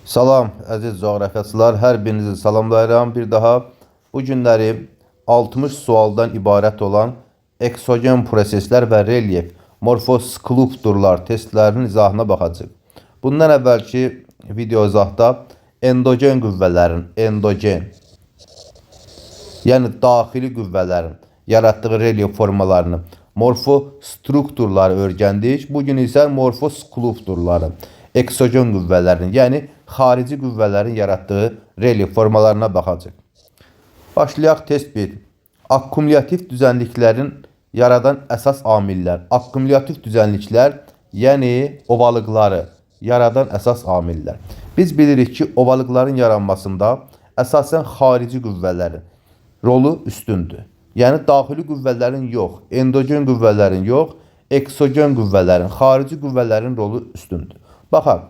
Salam əziz coğrafyaçılar, hər birinizi salamlayıram. Bir daha bu günləri 60 sualdan ibarət olan eksogen proseslər və relyef morfoskulpturlar testlərinin izahına baxacağıq. Bundan əvvəlki video izahda endogen qüvvələrin, yəni daxili qüvvələrin yaratdığı relyef formalarını, morfostrukturları öyrəndik. Bugün isə morfoskulpturları, eksogen qüvvələrin, yəni xarici qüvvələrin yaratdığı relyef formalarına baxacaq. Başlayaq test 1. Akkumulyativ düzənliklərin yaradan əsas amillər. Akkumulyativ düzənliklər, yəni ovalıqları yaradan əsas amillər. Biz bilirik ki, ovalıqların yaranmasında əsasən xarici qüvvələrin rolu üstündür. Yəni daxili qüvvələrin yox, endogen qüvvələrin yox, eksogen qüvvələrin, xarici qüvvələrin rolu üstündür. Baxaq.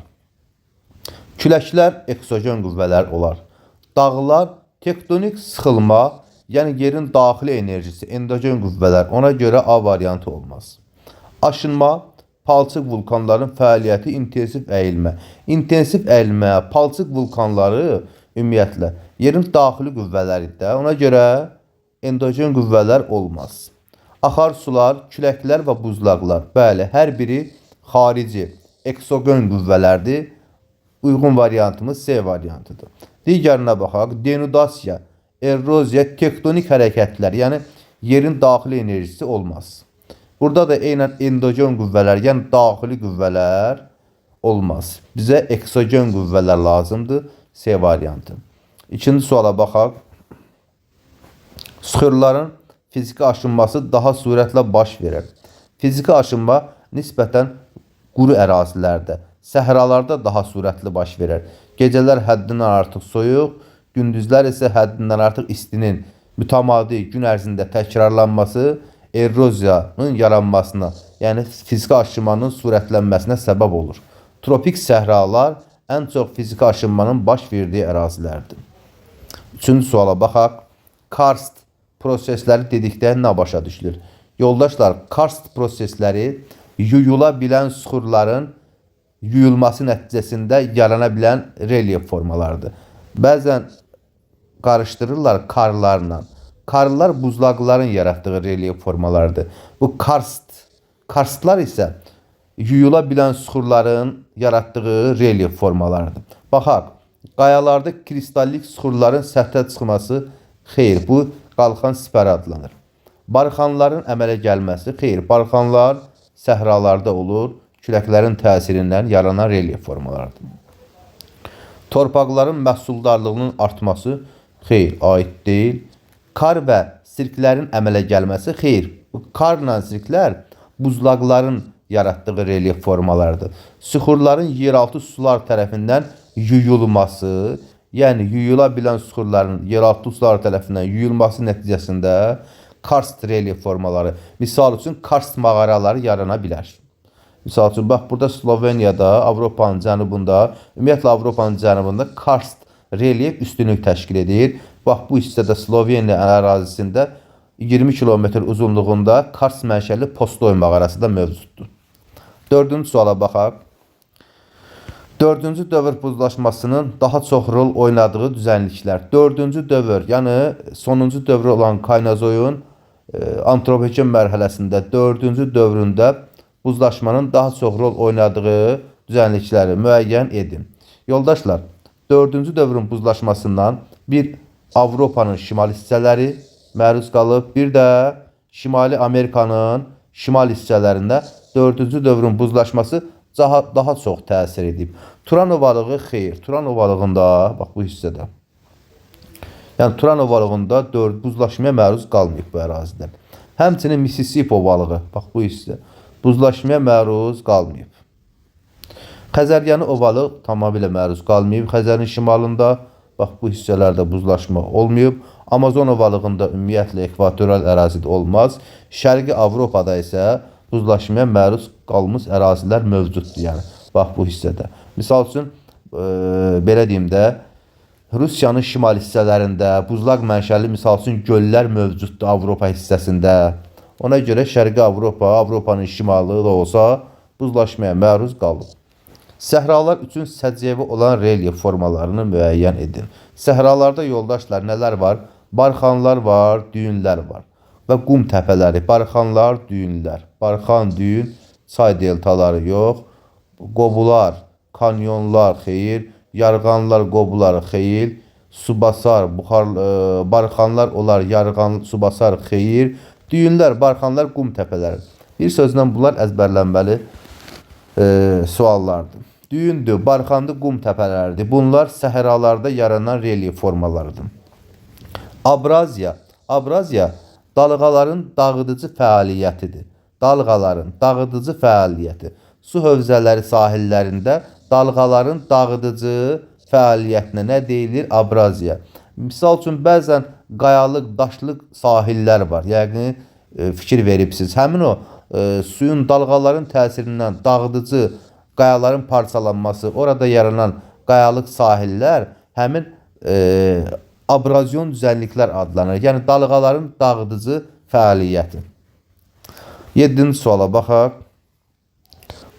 Küləklər eksogen qüvvələr olar. Dağlar tektonik sıxılma, yəni yerin daxili enerjisi, endogen qüvvələr. Ona görə A variantı olmaz. Aşınma, palçıq vulkanların fəaliyyəti, intensiv əyilmə. İntensiv əyilmə, palçıq vulkanları ümumiyyətlə yerin daxili qüvvələridir. Ona görə endogen qüvvələr olmaz. Axar sular, küləklər və buzlaqlar. Bəli, hər biri xarici, eksogen qüvvələrdir. Uyğun variantımız C variantıdır. Digərinə baxaq. Denudasiya, eroziya, tektonik hərəkətlər, yəni yerin daxili enerjisi olmaz. Burada da eynən endogen qüvvələr, yəni daxili qüvvələr olmaz. Bizə eksogen qüvvələr lazımdır. C variantı. İkinci suala baxaq. Sıxırların fiziki aşınması daha sürətlə baş verir. Fiziki aşınma nisbətən quru ərazilərdə, səhralarda daha sürətli baş verir. Gecələr həddindən artıq soyuq, gündüzlər isə həddindən artıq istinin mütəmadi gün ərzində təkrarlanması eroziyanın yaranmasına, yəni fiziki aşınmanın sürətlənməsinə səbəb olur. Tropik səhralar ən çox fiziki aşınmanın baş verdiyi ərazilərdir. Üçüncü suala baxaq. Karst prosesləri dedikdə nə başa düşülür? Yoldaşlar, karst prosesləri yuyula bilən suxurların yuyulması nəticəsində yarana bilən relyef formalarıdır. Bəzən qarışdırırlar karlarla. Karlar buzlaqların yaratdığı relyef formalarıdır. Bu karstlar isə yuyula bilən suxurların yaratdığı relyef formalarıdır. Baxaq, qayalarda kristallik suxurların səthə çıxması, xeyr, bu qalxan sipər adlanır. Barxanların əmələ gəlməsi, xeyr, barxanlar səhralarda olur, küləklərin təsirindən yaranan relyef formalarıdır. Torpaqların məhsuldarlığının artması, xeyr, aid deyil. Kar və sirklərin əmələ gəlməsi, xeyr, karla sirklər buzlaqların yaratdığı relyef formalarıdır. Suxurların yeraltı sular tərəfindən yuyulması, yəni yuyula bilən suxurların yeraltı sular tərəfindən yuyulması nəticəsində karst relyef formaları, misal üçün karst mağaraları yarana bilər. Misal üçün, bax, burada Sloveniyada, Avropanın cənubunda, ümumiyyətlə Avropanın cənubunda karst relyef üstünlük təşkil edir. Bax, bu hissədə Sloveniya ərazisində 20 kilometr uzunluğunda karst mənşəli Postoy mağarası da mövcuddur. Dördüncü suala baxaq. Dördüncü dövr buzlaşmasının daha çox rol oynadığı düzənliklər. Dördüncü dövr, yəni sonuncu dövr olan Kaynazoyun antropogen mərhələsində dördüncü dövründə buzlaşmanın daha çox rol oynadığı düzənlikləri müəyyən edin. Yoldaşlar, dördüncü dövrün buzlaşmasından bir Avropanın şimal hissələri məruz qalıb, bir də Şimali Amerikanın şimal hissələrində dördüncü dövrün buzlaşması daha çox təsir edib. Turan ovalığı, xeyr, Turan ovalığında, bax bu hissədə. Yəni Turan ovalığında buzlaşmaya məruz qalmayıb bu ərazidə. Həmçinin Mississippi ovalığı, bax bu hissə, buzlaşmaya məruz qalmayıb. Xəzəryanı ovalıq tamamilə məruz qalmayıb. Xəzərin şimalında, bax bu hissələrdə buzlaşma olmayıb. Amazon ovalığında ümumiyyətlə ekvatoral ərazidə olmaz. Şərqi Avropada isə buzlaşmaya məruz qalmış ərazilər mövcuddur. Yəni, bax bu hissədə. Misal üçün, belə deyim də, Rusiyanın şimal hissələrində buzlaq mənşəli misal üçün göllər mövcuddur Avropa hissəsində. Ona görə Şərqi Avropa, Avropanın şimalı da olsa buzlaşmaya məruz qalıb. Səhralar üçün səciyyəvi olan relyef formalarını müəyyən edin. Səhralarda yoldaşlar nələr var? Barxanlar var, düyünlər var və qum təpələri. Barxanlar, düyünlər. Barxan, düyün, çay deltaları yox. Qobular, kanyonlar xeyir. Yarğanlar, qobular xeyir. Subasar, barxanlar olar, yarğan, subasar xeyir. Düyünlər, barxanlar, qum təpələri. Bir sözlə bunlar əzbərlənməli suallardır. Düyündür, barxandır, qum təpələridir. Bunlar səhralarda yaranan relyef formalarıdır. Abraziya dalğaların dağıdıcı fəaliyyətidir. Dalğaların dağıdıcı fəaliyyəti. Su hövzələri sahillərində dalğaların dağıdıcı fəaliyyətinə nə deyilir? Abraziya. Misal üçün, bəzən qayalıq, daşlıq sahillər var. Yəni, fikir veribsiniz. Həmin o suyun dalğaların təsirindən dağıdıcı qayaların parçalanması, orada yaranan qayalıq sahillər həmin abrazyon düzənliklər adlanır. Yəni, dalğaların dağıdıcı fəaliyyəti. 7-ci suala baxaq.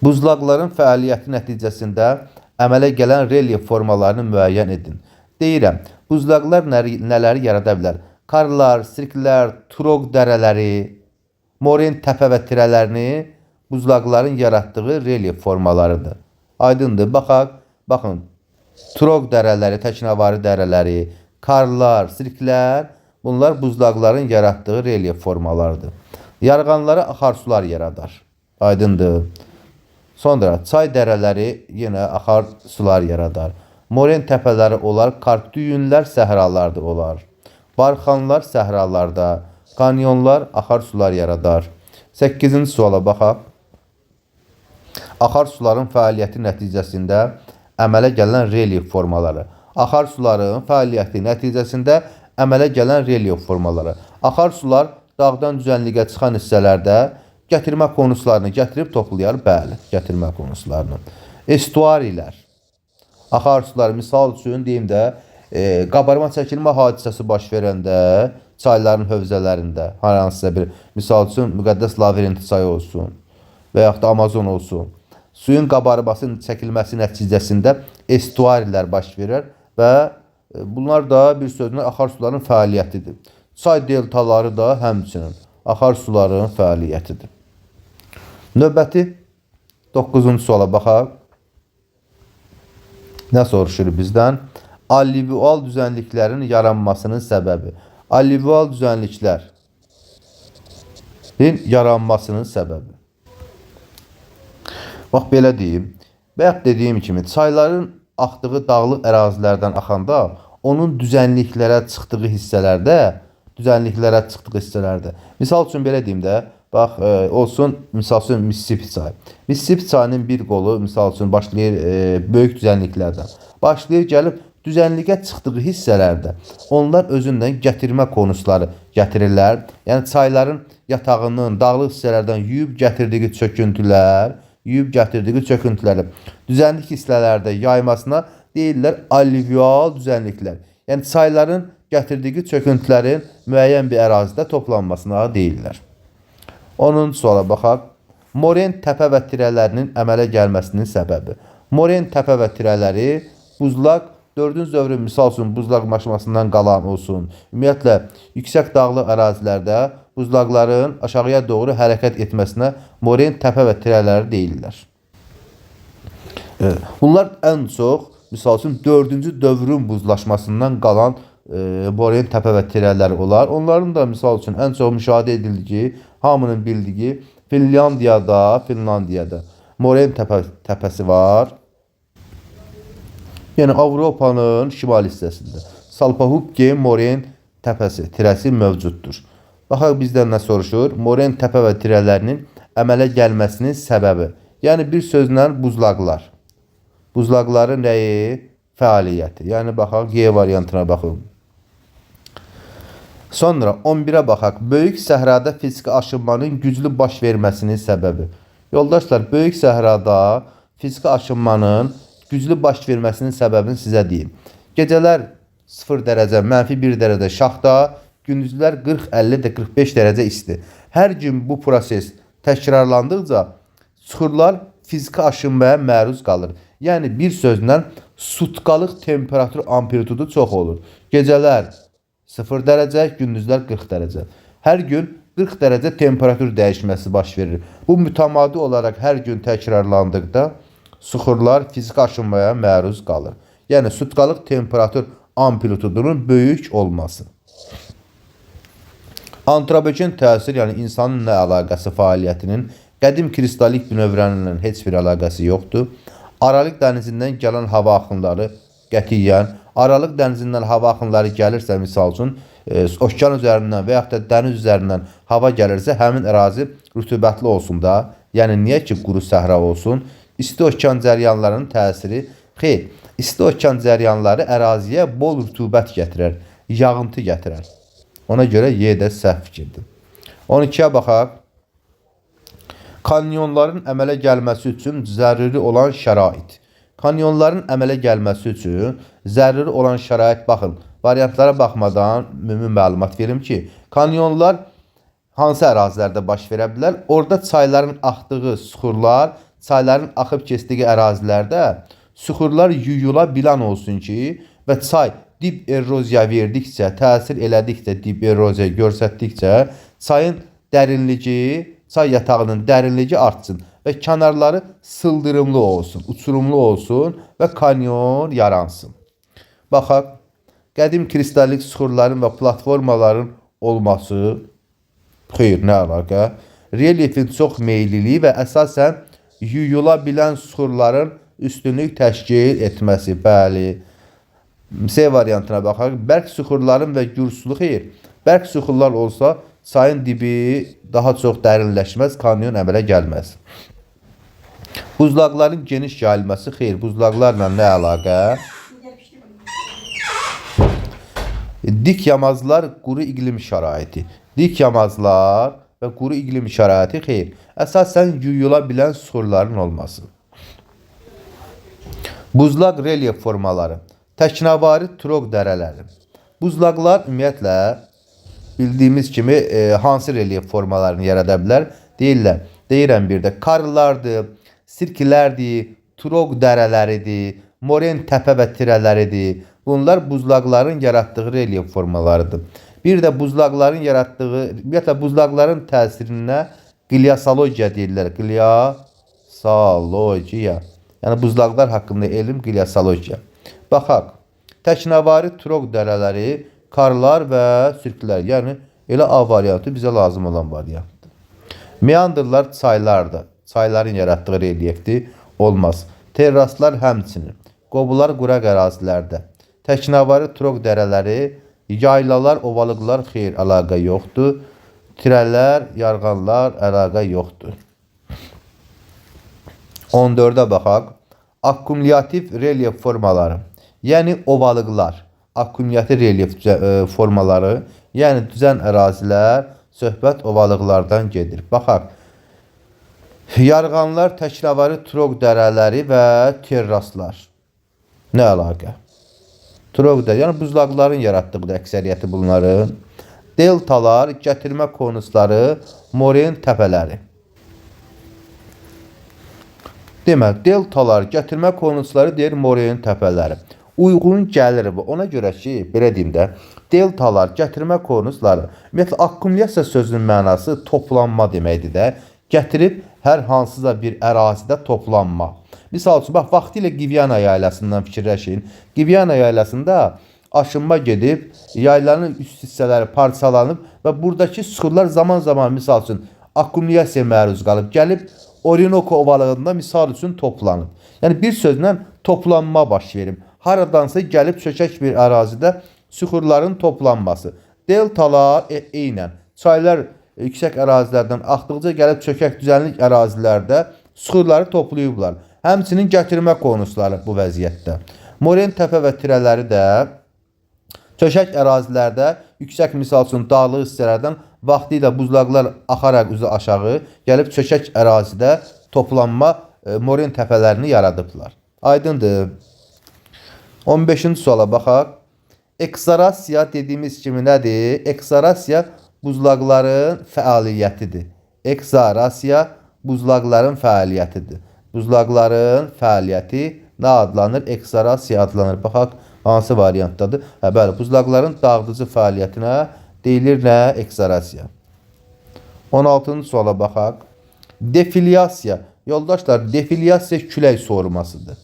Buzlaqların fəaliyyəti nəticəsində əmələ gələn relyef formalarını müəyyən edin. Deyirəm, buzlaqlar nələri yarada bilər? Karlar, sirklər, turoq dərələri, moren təpə və tirələrini buzlaqların yaratdığı relyef formalarıdır. Aydındır. Baxın, turoq dərələri, təknavari dərələri, karlar, sirklər, bunlar buzlaqların yaratdığı relyef formalarıdır. Yarğanları akarsular yaradar. Aydındır. Sonra çay dərələri yenə akarsular yaradar. Moren təpələri olar, karst düyünlər səhralarda olar. Barxanlar səhralarda, kanyonlar akarsular yaradar. 8-ci suala baxaq. Akarsuların fəaliyyəti nəticəsində əmələ gələn relyef formaları. Akarsuların fəaliyyəti nəticəsində əmələ gələn relyef formaları. Akarsular dağdan düzənliyə çıxan hissələrdə gətirmə konuslarını gətirib toplayar. Bəli, gətirmə konuslarını. Estuarilər. Akarsular, misal üçün deyim də, qabarma çəkilmə hadisəsi baş verəndə çayların hövzələrində, hər hansısa bir, misal üçün müqəddəs Lavrenti çayı olsun və yaxud da Amazon olsun, suyun qabarmasının çəkilməsi nəticəsində estuarilər baş verir və bunlar da bir sözlə akarsuların fəaliyyətidir. Çay deltaları da həmçinin akarsuların fəaliyyətidir. Növbəti 9-cu suala baxaq. Nə soruşur bizdən? Alluvial düzənliklərin yaranmasının səbəbi. Alluvial düzənliklərin yaranmasının səbəbi. Bax, belə deyim. Bayaq dediyim kimi, çayların axdığı dağlıq ərazilərdən axanda, onun düzənliklərə çıxdığı hissələrdə, misal üçün belə deyim də, bax, olsun, misal üçün Mississippi çayı. Mississippi çayının bir qolu, misal üçün, başlayır böyük düzənliklərdən. Başlayır gəlib düzənliyə çıxdığı hissələrdə onlar özündən gətirmə konusları gətirirlər. Yəni, çayların yatağının dağlıq hissələrdən yuyub gətirdiyi çöküntüləri düzənlik hissələrdə yaymasına deyirlər alluvial düzənliklər. Yəni, çayların gətirdiyi çöküntülərin müəyyən bir ərazidə toplanmasına deyirlər. 10-cu suala baxaq. Moren təpə və tirələrinin əmələ gəlməsinin səbəbi. Moren təpə və tirələri buzlaq, 4-cü dövrün misal üçün buzlaqlaşmasından qalan olsun. Ümumiyyətlə, yüksək dağlı ərazilərdə buzlaqların aşağıya doğru hərəkət etməsinə moren təpə və tirələri deyirlər. Bunlar ən çox, misal üçün, 4-cü dövrün buzlaşmasından qalan moren təpə və tirələri olar. Onların da misal üçün ən çox müşahidə edildiyi, hamının bildiyi Finlandiyada moren təpəsi var. Yəni, Avropanın şimal hissəsində Salpahukki moren təpəsi, tirəsi mövcuddur. Baxaq, bizdən nə soruşur? Moren təpə və tirələrinin əmələ gəlməsinin səbəbi. Yəni, bir sözlə buzlaqlar. Buzlaqların nəyi? Fəaliyyəti. Yəni, baxaq, G variantına baxın. Sonra 11-ə baxaq. Böyük səhrada fiziki aşınmanın güclü baş verməsinin səbəbi. Yoldaşlar, böyük səhrada fiziki aşınmanın güclü baş verməsinin səbəbini sizə deyim. Gecələr 0 dərəcə, -1 dərəcə şaxta, gündüzlər 40-50-45 dərəcə isti. Hər gün bu proses təkrarlandıqca suxurlar fiziki aşınmaya məruz qalır. Yəni bir sözlə sutkalıq temperatur amplitudu çox olur. Gecələr 0 dərəcə, gündüzlər 40 dərəcə. Hər gün 40 dərəcə temperatur dəyişməsi baş verir. Bu mütəmadi olaraq hər gün təkrarlandıqda suxurlar fiziki aşınmaya məruz qalır. Yəni sutkalıq temperatur amplitudunun böyük olması. Antropogen təsir, yəni insanın nə əlaqəsi fəaliyyətinin qədim kristalik bünövrənlə heç bir əlaqəsi yoxdur. Aralıq dənizindən gələn hava axınları qətiyyən, Aralıq dənizindən hava axınları gəlirsə, misal üçün, okean üzərindən və yaxud da dəniz üzərindən hava gəlirsə, həmin ərazi rütubətli olsun da. Yəni, niyə ki, quru səhra olsun? İsti okean cəryanlarının təsiri, xeyr, isti okean cəryanları əraziyə bol rütubət gətirər, yağıntı gətirər. Ona görə Y də səhv fikirdir. 12-yə baxaq. Kanyonların əmələ gəlməsi üçün zəruri olan şərait. Kanyonların əmələ gəlməsi üçün zəruri olan şərait, baxın, variantlara baxmadan ümumi məlumat verim ki, kanyonlar hansı ərazilərdə baş verə bilər? Orada çayların axdığı suxurlar, çayların axıb keçdiyi ərazilərdə suxurlar yuyula bilən olsun ki, və çay dib eroziya verdikcə, təsir elədikcə, dib eroziya göstərdikcə çayın dərinliyi, çay yatağının dərinliyi artsın və kənarları sıldırımlı olsun, uçurumlu olsun və kanyon yaransın. Baxaq, qədim kristallik suxurların və platformaların olması, xeyr, nə əlaqə? Relyefin çox meyliliyi və əsasən yuyula bilən suxurların üstünlük təşkil etməsi, bəli. C variantına baxaq. Bərk suxurların və gürsülü, xeyr. Bərk suxurlar olsa, çayın dibi daha çox dərinləşməz, kanyon əmələ gəlməz. Buzlaqların geniş yayılması, xeyr. Buzlaqlarla nə əlaqə? Dik yamazlar, quru iqlim şəraiti. Dik yamazlar və quru iqlim şəraiti, xeyr. Əsasən yuyula bilən suxurların olması. Buzlaq relyef formaları. Təknavari troq dərələri. Buzlaqlar ümumiyyətlə bildiyimiz kimi hansı relyef formalarını yarada bilər? Deyirəm bir də karlardır, sirkilərdir, troq dərələridir, moren təpə və tirələridir. Bunlar buzlaqların yaratdığı relyef formalarıdır. Bir də buzlaqların yaratdığı, ümumiyyətlə buzlaqların təsirinə qilyasologiya deyirlər. Qilyasologiya. Yəni buzlaqlar haqqında elm qilyasologiya. Baxaq, təknavari troq dərələri, karlar və sirklər, yəni elə A variantı bizə lazım olan variantdır. Meandrlar çaylardır, çayların yaratdığı relyefdir, olmaz. Terraslar həmçinin, qobular quraq ərazilərdə, təknavari troq dərələri, yaylalar, ovalıqlar, xeyr, əlaqə yoxdur. Tirələr, yarğanlar, əlaqə yoxdur. 14-ə baxaq, akkumulyativ relyef formaları. Yəni ovalıqlar, akkumulyativ relyef formaları, yəni düzən ərazilər, söhbət ovalıqlardan gedir. Baxaq, yarğanlar, təknavari troq dərələri və terraslar. Nə əlaqə? Troq dərə, yəni buzlaqların yaratdığı əksəriyyəti bunların. Deltalar, gətirmə konusları, moren təpələri. Demək, deltalar, gətirmə konusları deyir, moren təpələri. Uyğun gəlir bu. Ona görə ki, belə deyim də, deltalar, gətirmə konusları, ümumiyyətlə, akkumulyasiya sözünün mənası toplanma deməkdir də, gətirib hər hansısa bir ərazidə toplanma. Misal üçün, bax, vaxtilə Qiviyana yaylasından fikirləşin. Qiviyana yaylasında aşınma gedib, yaylanın üst hissələri parçalanıb və buradakı suxurlar zaman-zaman, misal üçün, akkumulyasiya məruz qalıb, gəlib Orinoco ovalığında misal üçün toplanıb. Yəni, bir sözlə toplanma baş verim. Haradansa gəlib çökək bir ərazidə suxurların toplanması. Deltalar eynən. Çaylar yüksək ərazilərdən axdıqca gəlib çökək düzənlik ərazilərdə suxurları toplayıblar. Həmçinin gətirmə konusları bu vəziyyətdə. Moren təpə və tirələri də çökək ərazilərdə yüksək misal üçün dağlıq hissələrdən vaxtilə buzlaqlar axaraq üzü aşağı gəlib çökək ərazidə toplanma moren təpələrini yaradıblar. Aydındır. 15-ci suala baxaq. Eksorasiya dediyimiz kimi nədir? Eksorasiya buzlaqların fəaliyyətidir. Eksorasiya buzlaqların fəaliyyətidir. Buzlaqların fəaliyyəti nə adlanır? Ekzarasiya adlanır. Baxaq hansı variantdadır? Bəli, buzlaqların dağıdıcı fəaliyyətinə deyilir nə? Ekzarasiya. 16-cı suala baxaq. Defiliasiya. Yoldaşlar, defiliasiya külək soğurmasıdır.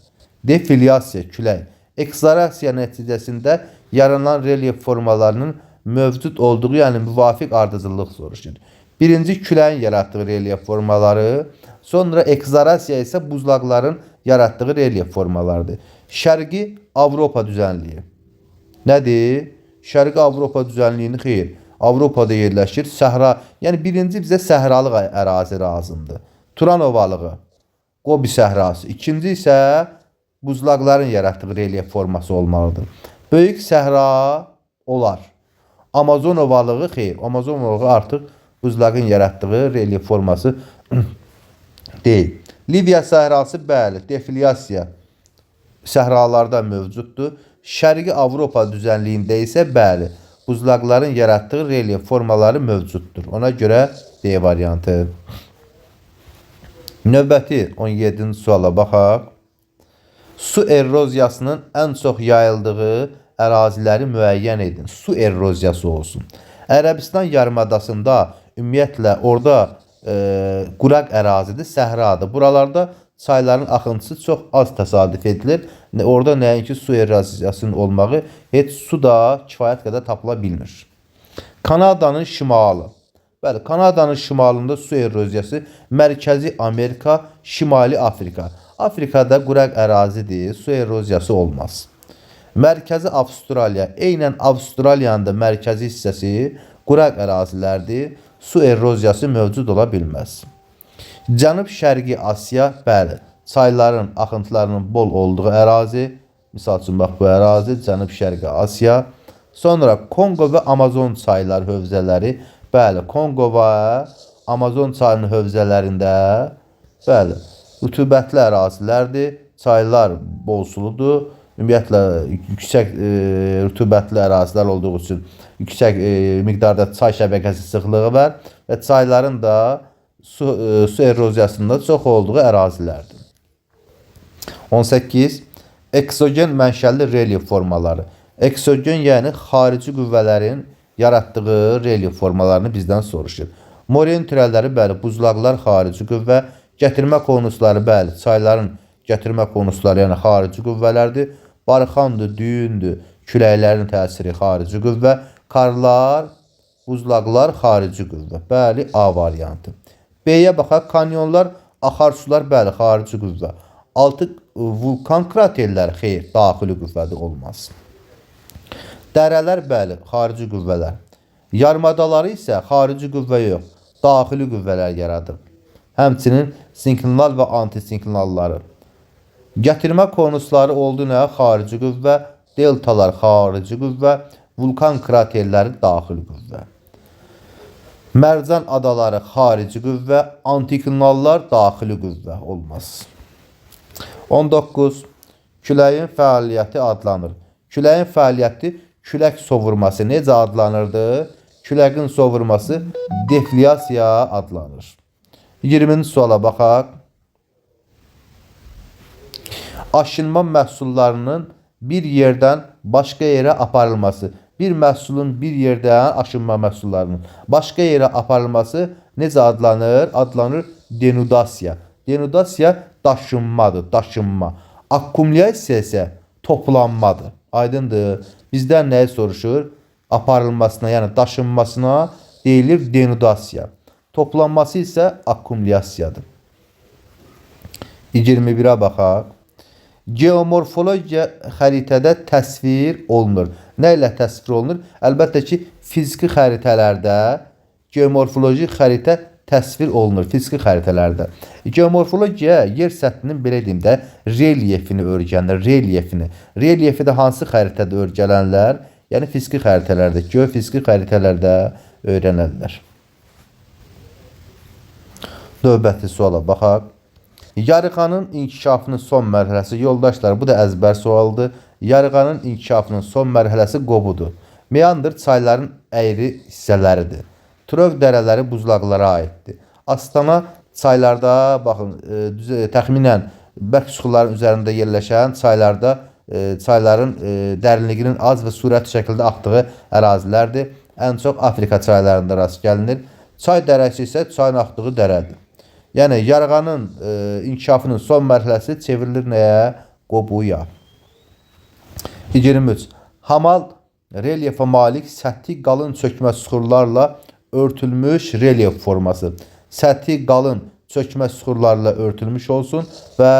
Defiliasiya külək. Ekzarasiya nəticəsində yaranan relyef formalarının mövcud olduğu, yəni müvafiq ardıcıllıq soruşur. Birinci küləyin yaratdığı relyef formaları, sonra ekzarasiya isə buzlaqların yaratdığı relyef formalarıdır. Şərqi Avropa düzənliyi. Nədir? Şərqi Avropa düzənliyini xeyr. Avropada yerləşir. Səhra, yəni birinci bizə səhralıq ərazi lazımdır. Turan ovalığı, Qobi səhrası. İkinci isə buzlaqların yaratdığı relyef forması olmalıdır. Böyük səhra olar. Amazon ovalığı xeyr. Amazon ovalığı artıq buzlağın yaratdığı relyef forması deyil. Liviya səhrası bəli, defiliasiya səhralarda mövcuddur. Şərqi Avropa düzənliyində isə bəli, buzlaqların yaratdığı relyef formaları mövcuddur. Ona görə D variantı. Növbəti 17-ci suala baxaq. Su eroziyasının ən çox yayıldığı əraziləri müəyyən edin. Su eroziyası olsun. Ərəbistan yarımadasında ümumiyyətlə orada quraq ərazidir, səhradır. Buralarda çayların axıntısı çox az təsadüf edilir. Orada nəinki su eroziyasının olmağı, heç su da kifayət qədər tapıla bilmir. Kanadanın şimalı. Bəli, Kanadanın şimalında su eroziyası Mərkəzi Amerika, Şimali Afrika. Afrikada quraq ərazidir, su eroziyası olmaz. Mərkəzi Avstraliya, eynən Avstraliyanın da mərkəzi hissəsi quraq ərazilərdir, su eroziyası mövcud ola bilməz. Cənub-Şərqi Asiya, bəli, çayların, axıntılarının bol olduğu ərazi, misal üçün, bax bu ərazi Cənub-Şərqi Asiya. Sonra Kongo və Amazon çaylar hövzələri, bəli, Kongo və Amazon çayının hövzələrində, bəli, rütubətli ərazilərdir, çaylar bol suludur. Ümumiyyətlə, yüksək rütubətli ərazilər olduğu üçün yüksək miqdarda çay şəbəkəsi sıxlığı var və çayların da su eroziyasında çox olduğu ərazilərdir. 18. Eksogen mənşəli relyef formaları. Eksogen, yəni xarici qüvvələrin yaratdığı relyef formalarını bizdən soruşur. Moren türəlləri, bəli, buzlaqlar xarici qüvvə, gətirmə konusları, bəli, çayların gətirmə konusları, yəni xarici qüvvələrdir. Barxandır, düyündür, küləklərin təsiri xarici qüvvə, karlar, buzlaqlar xarici qüvvə. Bəli, A variantı. B-yə baxaq, kanyonlar, axarsular, bəli, xarici qüvvə. Altı vulkan kraterləri, xeyr, daxili qüvvədir, olmaz. Dərələr, bəli, xarici qüvvələr. Yarımadaları isə xarici qüvvə yox, daxili qüvvələr yaradır. Həmçinin sinklinal və antisinklinalları. Gətirmə konusları oldu nə? Xarici qüvvə, deltalar xarici qüvvə, vulkan kraterləri daxili qüvvə. Mərcan adaları xarici qüvvə, antiklinallar daxili qüvvə, olmaz. 19. Küləyin fəaliyyəti adlanır. Küləyin fəaliyyəti külək sovurması necə adlanırdı? Küləyin sovurması defliasiya adlanır. 20-ci suala baxaq. Aşınma məhsullarının bir yerdən başqa yerə aparılması. Bir məhsulun bir yerdən aşınma məhsullarının başqa yerə aparılması necə adlanır? Adlanır denudasiya. Denudasiya daşınmadır, daşınma. Akkumulyasiya isə toplanmadır. Aydındır. Bizdən nəyi soruşur? Aparılmasına, yəni daşınmasına deyilir denudasiya. Toplanması isə akkumulyasiyadır. 21-ə baxaq. Geomorfologiya xəritədə təsvir olunur. Nə ilə təsvir olunur? Əlbəttə ki, fiziki xəritələrdə geomorfoloji xəritə təsvir olunur. Fiziki xəritələrdə. Geomorfologiya yer səthinin belə deyim də relyefini öyrənir. Relyefi də hansı xəritədə öyrənirlər? Yəni fiziki xəritələrdə, geofiziki xəritələrdə öyrənirlər. Növbəti suala baxaq. Yarıqanın inkişafının son mərhələsi, yoldaşlar, bu da əzbər sualdır. Yarıqanın inkişafının son mərhələsi qobudur. Meandr çayların əyri hissələridir. Tröv dərələri buzlaqlara aiddir. Astana çaylarda, baxın, təxminən bərk suxulların üzərində yerləşən çaylarda çayların dərinliyinin az və sürətli şəkildə axdığı ərazilərdir. Ən çox Afrika çaylarında rast gəlinir. Çay dərəsi isə çayın axdığı dərədir. Yəni yarğanın inkişafının son mərhələsi çevrilir nəyə? Qobuya. 23. Hamal relyefa malik səthi qalın çökmə süxurlarla örtülmüş relyef forması. Səthi qalın çökmə süxurlarla örtülmüş olsun və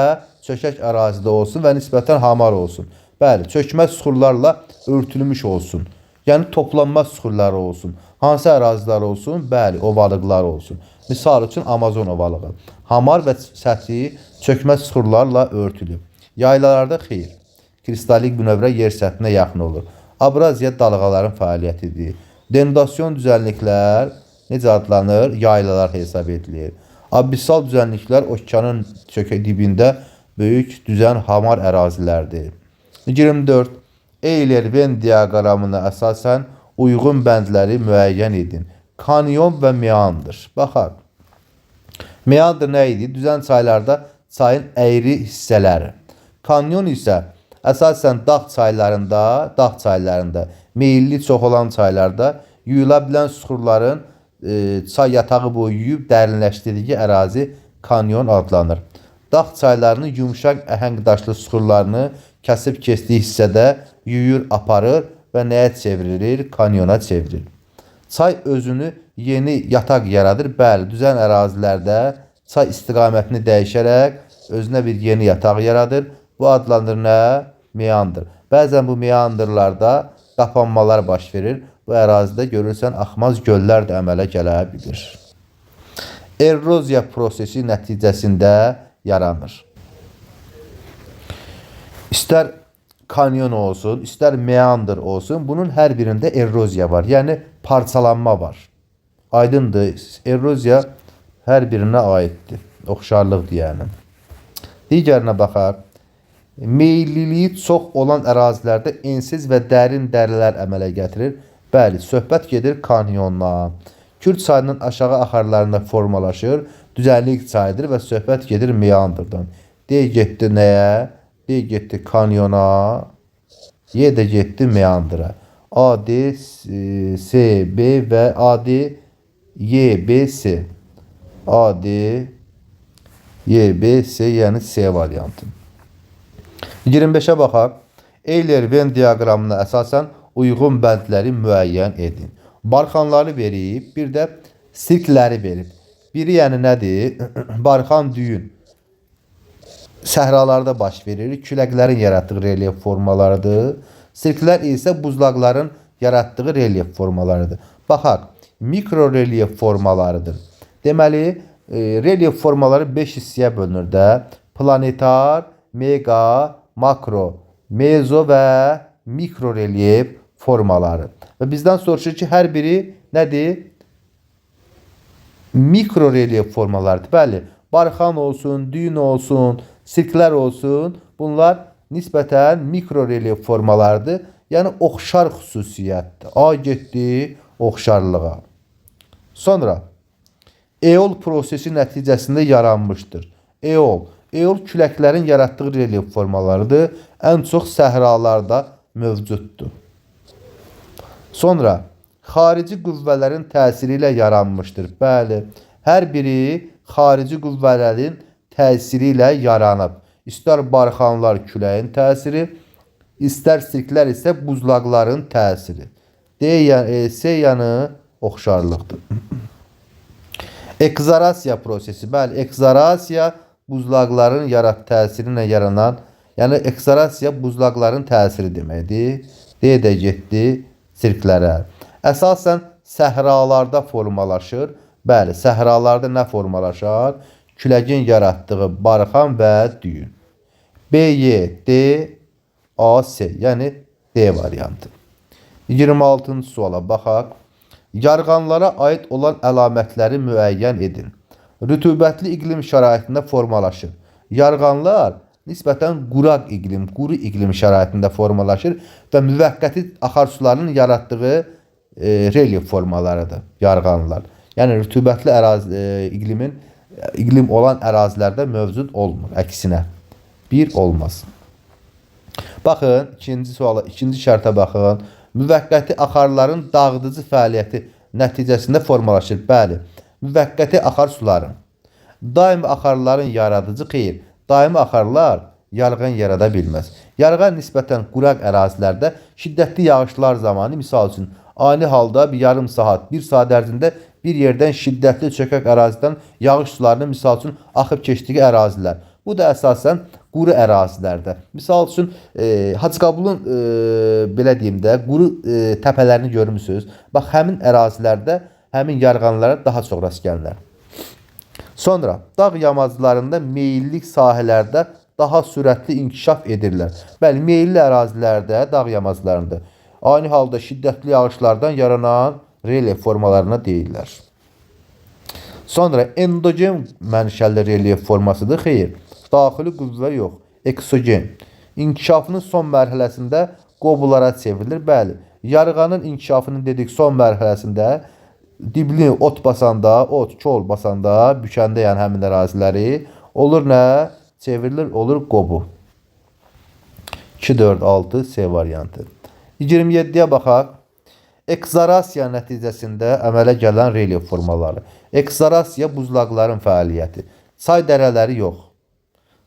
çökək ərazidə olsun və nisbətən hamar olsun. Bəli, çökmə süxurlarla örtülmüş olsun. Yəni toplanma süxurları olsun. Hansı ərazilər olsun? Bəli, ovalıqlar olsun. Misal üçün Amazon ovalığı. Hamar və səthi çökmə süxurlarla örtülüb. Yaylalarda xeyr. Kristalik bünövrə yer səthinə yaxın olur. Abraziya dalğaların fəaliyyətidir. Denudasyon düzənliklər necə adlanır? Yaylalar hesab edilir. Abissal düzənliklər okeanın dibində böyük düzən hamar ərazilərdir. 24. Eyler-Venn diaqramına əsasən uyğun bəndləri müəyyən edin. Kanyon və meandr. Baxaq. Meandr nə idi? Düzən çaylarda çayın əyri hissələri. Kanyon isə əsasən dağ çaylarında, meyilli çox olan çaylarda yuyula bilən süxurların çay yatağı boyu yuyub dərinləşdirdiyi ərazi kanyon adlanır. Dağ çaylarının yumuşaq əhəng daşlı süxurlarını kəsib keçdiyi hissədə yuyur, aparır və nəyə çevrilir? Kanyona çevrilir. Çay özünü yeni yataq yaradır. Bəli, düzən ərazilərdə çay istiqamətini dəyişərək özünə bir yeni yataq yaradır. Bu adlanır nə? Meandr. Bəzən bu meandrlarda qapanmalar baş verir. Bu ərazidə görürsən axmaz göllər də əmələ gələ bilir. Eroziya prosesi nəticəsində yaranır. İstər kanyon olsun, istər meandr olsun, bunun hər birində eroziya var. Yəni parçalanma var. Aydındır, eroziya hər birinə aiddir. Oxşarlıq deyənim. Digərinə baxaq. Meyilliliyi çox olan ərazilərdə ensiz və dərin dərələr əmələ gətirir. Bəli, söhbət gedir kanyondan. Kürd çayının aşağı axarlarında formalaşır. Düzənlik çayıdır və söhbət gedir meandrdan. D getdi nəyə? D getdi kanyona. Y də getdi meandra. A, D, S, B və A, D, Y, B, S. A, D, Y, B, S, yəni C variantı. 25-ə baxaq. Eyler-Venn diaqramına əsasən uyğun bəndləri müəyyən edin. Barxanları verib, bir də sirkləri verib. Biri yəni nədir? Barxan düyün. Səhralarda baş verir. Küləklərin yaratdığı relyef formalarıdır. Sirklər isə buzlaqların yaratdığı relyef formalarıdır. Baxaq, mikro relyef formalarıdır. Deməli, relyef formaları 5 hissəyə bölünür də. Planetar, mega, makro, mezo və mikro relyef formaları. Və bizdən soruşur ki, hər biri nədir? Mikro relyef formalarıdır. Bəli, barxan olsun, düyün olsun, sirklər olsun, bunlar nisbətən mikro relyef formalarıdır. Yəni oxşar xüsusiyyətdir. A getdi oxşarlığa. Sonra eol prosesi nəticəsində yaranmışdır. Eol küləklərin yaratdığı relyef formalarıdır. Ən çox səhralarda mövcuddur. Sonra xarici qüvvələrin təsiri ilə yaranmışdır. Bəli, hər biri xarici qüvvələrin təsiri ilə yaranıb. İstər barxanlar küləyin təsiri, istər sirklər isə buzlaqların təsiri. C yanı oxşarlıqdır. Ekzarasiya prosesi. Bəli, ekzarasiya buzlaqların təsiri ilə yaranan, yəni ekzarasiya buzlaqların təsiri deməkdir. D də getdi sirklərə. Əsasən səhralarda formalaşır. Bəli, səhralarda nə formalaşar? Küləyin yaratdığı barxan və düyün. B, Y, D, A, S, yəni D variantı. 26-cı suala baxaq. Yarğanlara aid olan əlamətləri müəyyən edin. Rütubətli iqlim şəraitində formalaşır. Yarğanlar nisbətən quru iqlim şəraitində formalaşır və müvəqqəti akarsuların yaratdığı relyef formalarıdır yarğanlar. Yəni rütubətli iqlim olan ərazilərdə mövcud olmur, əksinə. 1 olmaz. Baxın, ikinci suala, ikinci şərtə baxın. Müvəqqəti axarların dağıdıcı fəaliyyəti nəticəsində formalaşır. Bəli, müvəqqəti axar suların. Daimi axarların yaradıcı xeyr. Daimi axarlar yarğan yarada bilməz. Yarğan nisbətən quraq ərazilərdə şiddətli yağışlar zamanı, misal üçün, ani halda bir yarım saat, 1 saat ərzində bir yerdən şiddətli çökək ərazidən yağış sularının, misal üçün, axıb keçdiyi ərazilər. Bu da əsasən quru ərazilərdə. Misal üçün, Hacıqabulun, belə deyim də, quru təpələrini görmüsünüz. Bax, həmin ərazilərdə həmin yarğanlara daha çox rast gəlirlər. Sonra, dağ yamaclarında meyillik sahələrdə daha sürətli inkişaf edirlər. Bəli, meyilli ərazilərdə, dağ yamaclarında ani halda şiddətli yağışlardan yaranan relyef formalarına deyirlər. Sonra, endogen mənşəli relyef formasıdır. Xeyr, daxili qüvvə yox, eksogen. İnkişafının son mərhələsində qobulara çevrilir. Bəli, yarğanın inkişafının dedik son mərhələsində dibli ot basanda, ot, kol basanda, bükəndə yəni həmin əraziləri olur nə? Çevrilir, olur qobu. 2, 4, 6 C variantı. 27-yə baxaq. Ekzarasiya nəticəsində əmələ gələn relyef formaları. Ekzarasiya buzlaqların fəaliyyəti. Çay dərələri yox.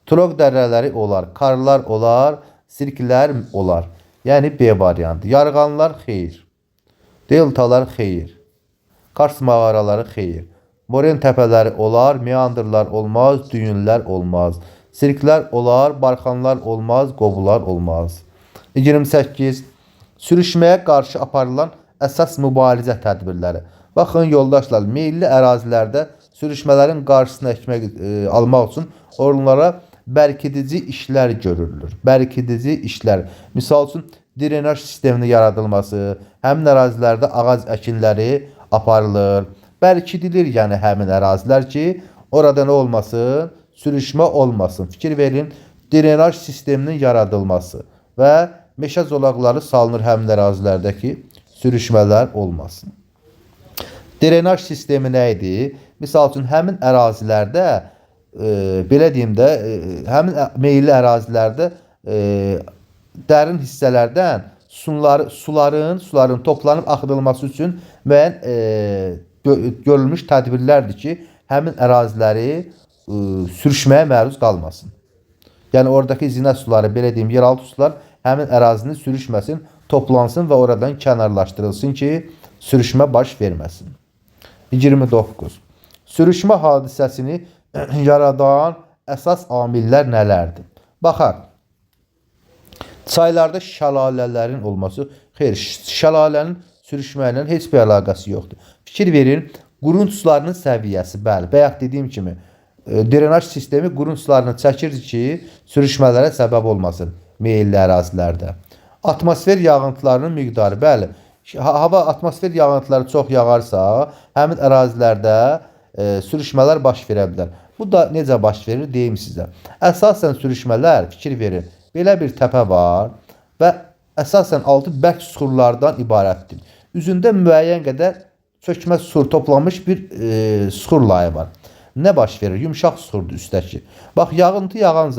Troq dərələri olar, karlar olar, sirklər olar. Yəni B variantı. Yarğanlar xeyir. Deltalar xeyir. Kars mağaraları xeyir. Moren təpələri olar, meandrlar olmaz, düyünlər olmaz. Sirklər olar, barxanlar olmaz, qobular olmaz. 28. Sürüşməyə qarşı aparılan əsas mübarizə tədbirləri. Baxın, yoldaşlar, meyilli ərazilərdə sürüşmələrin qarşısını almaq üçün onlara bərkidici işlər görülür. Bərkidici işlər. Misal üçün, drenaj sisteminin yaradılması, həmin ərazilərdə ağac əkinləri aparılır. Bərkidilir, yəni həmin ərazilər ki, orada nə olmasın? Sürüşmə olmasın. Fikir verin, drenaj sisteminin yaradılması və meşə zolaqları salınır həmin ərazilərdəki sürüşmələr olmasın. Drenaj sistemi nə idi? Misal üçün, həmin ərazilərdə, belə deyim də, həmin meyilli ərazilərdə dərin hissələrdən suların toplanıb axıdılması üçün müəyyən görülmüş tədbirlərdir ki, həmin əraziləri sürüşməyə məruz qalmasın. Yəni, oradakı zinət suları, belə deyim, yeraltı sular həmin ərazinin sürüşməsin, toplansın və oradan kənarlaşdırılsın ki, sürüşmə baş verməsin. 29. Sürüşmə hadisəsini yaradan əsas amillər nələrdir? Baxaq. Çaylarda şəlalələrin olması, xeyr, şəlalənin sürüşməylə heç bir əlaqəsi yoxdur. Fikir verin, qurunç sularının səviyyəsi, bəli, bayaq dediyim kimi, drenaj sistemi qurunç sularını çəkir ki, sürüşmələrə səbəb olmasın meyilli ərazilərdə. Atmosfer yağıntılarının miqdarı, bəli, hava atmosfer yağıntıları çox yağarsa, həmin ərazilərdə sürüşmələr baş verə bilər. Bu da necə baş verir, deyim sizə. Əsasən sürüşmələr, fikir verin, belə bir təpə var və əsasən altı bərk suxurlardan ibarətdir. Üzündə müəyyən qədər çökmə suxur toplanmış bir suxur layı var. Nə baş verir? Yumşaq suxurdur üstəki. Bax, yağıntı yağan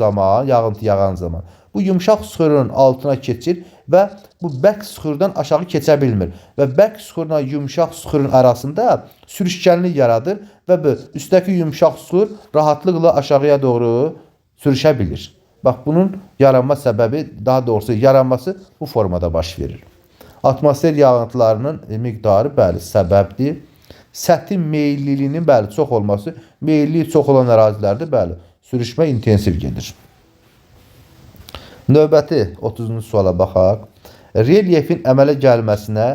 zaman bu yumşaq suxurun altına keçir və bu bərk suxurdan aşağı keçə bilmir. Və bərk suxurla yumşaq suxurun arasında sürüşkənlik yaradır və bu üstəki yumşaq suxur rahatlıqla aşağıya doğru sürüşə bilir. Bax, bunun yaranma səbəbi, daha doğrusu yaranması bu formada baş verir. Atmosfer yağıntılarının miqdarı, bəli, səbəbdir. Səthin meyilliliyinin, bəli, çox olması, meyilliyi çox olan ərazilərdə, bəli, sürüşmə intensiv gedir. Növbəti 30-cu suala baxaq. Relyefin əmələ gəlməsinə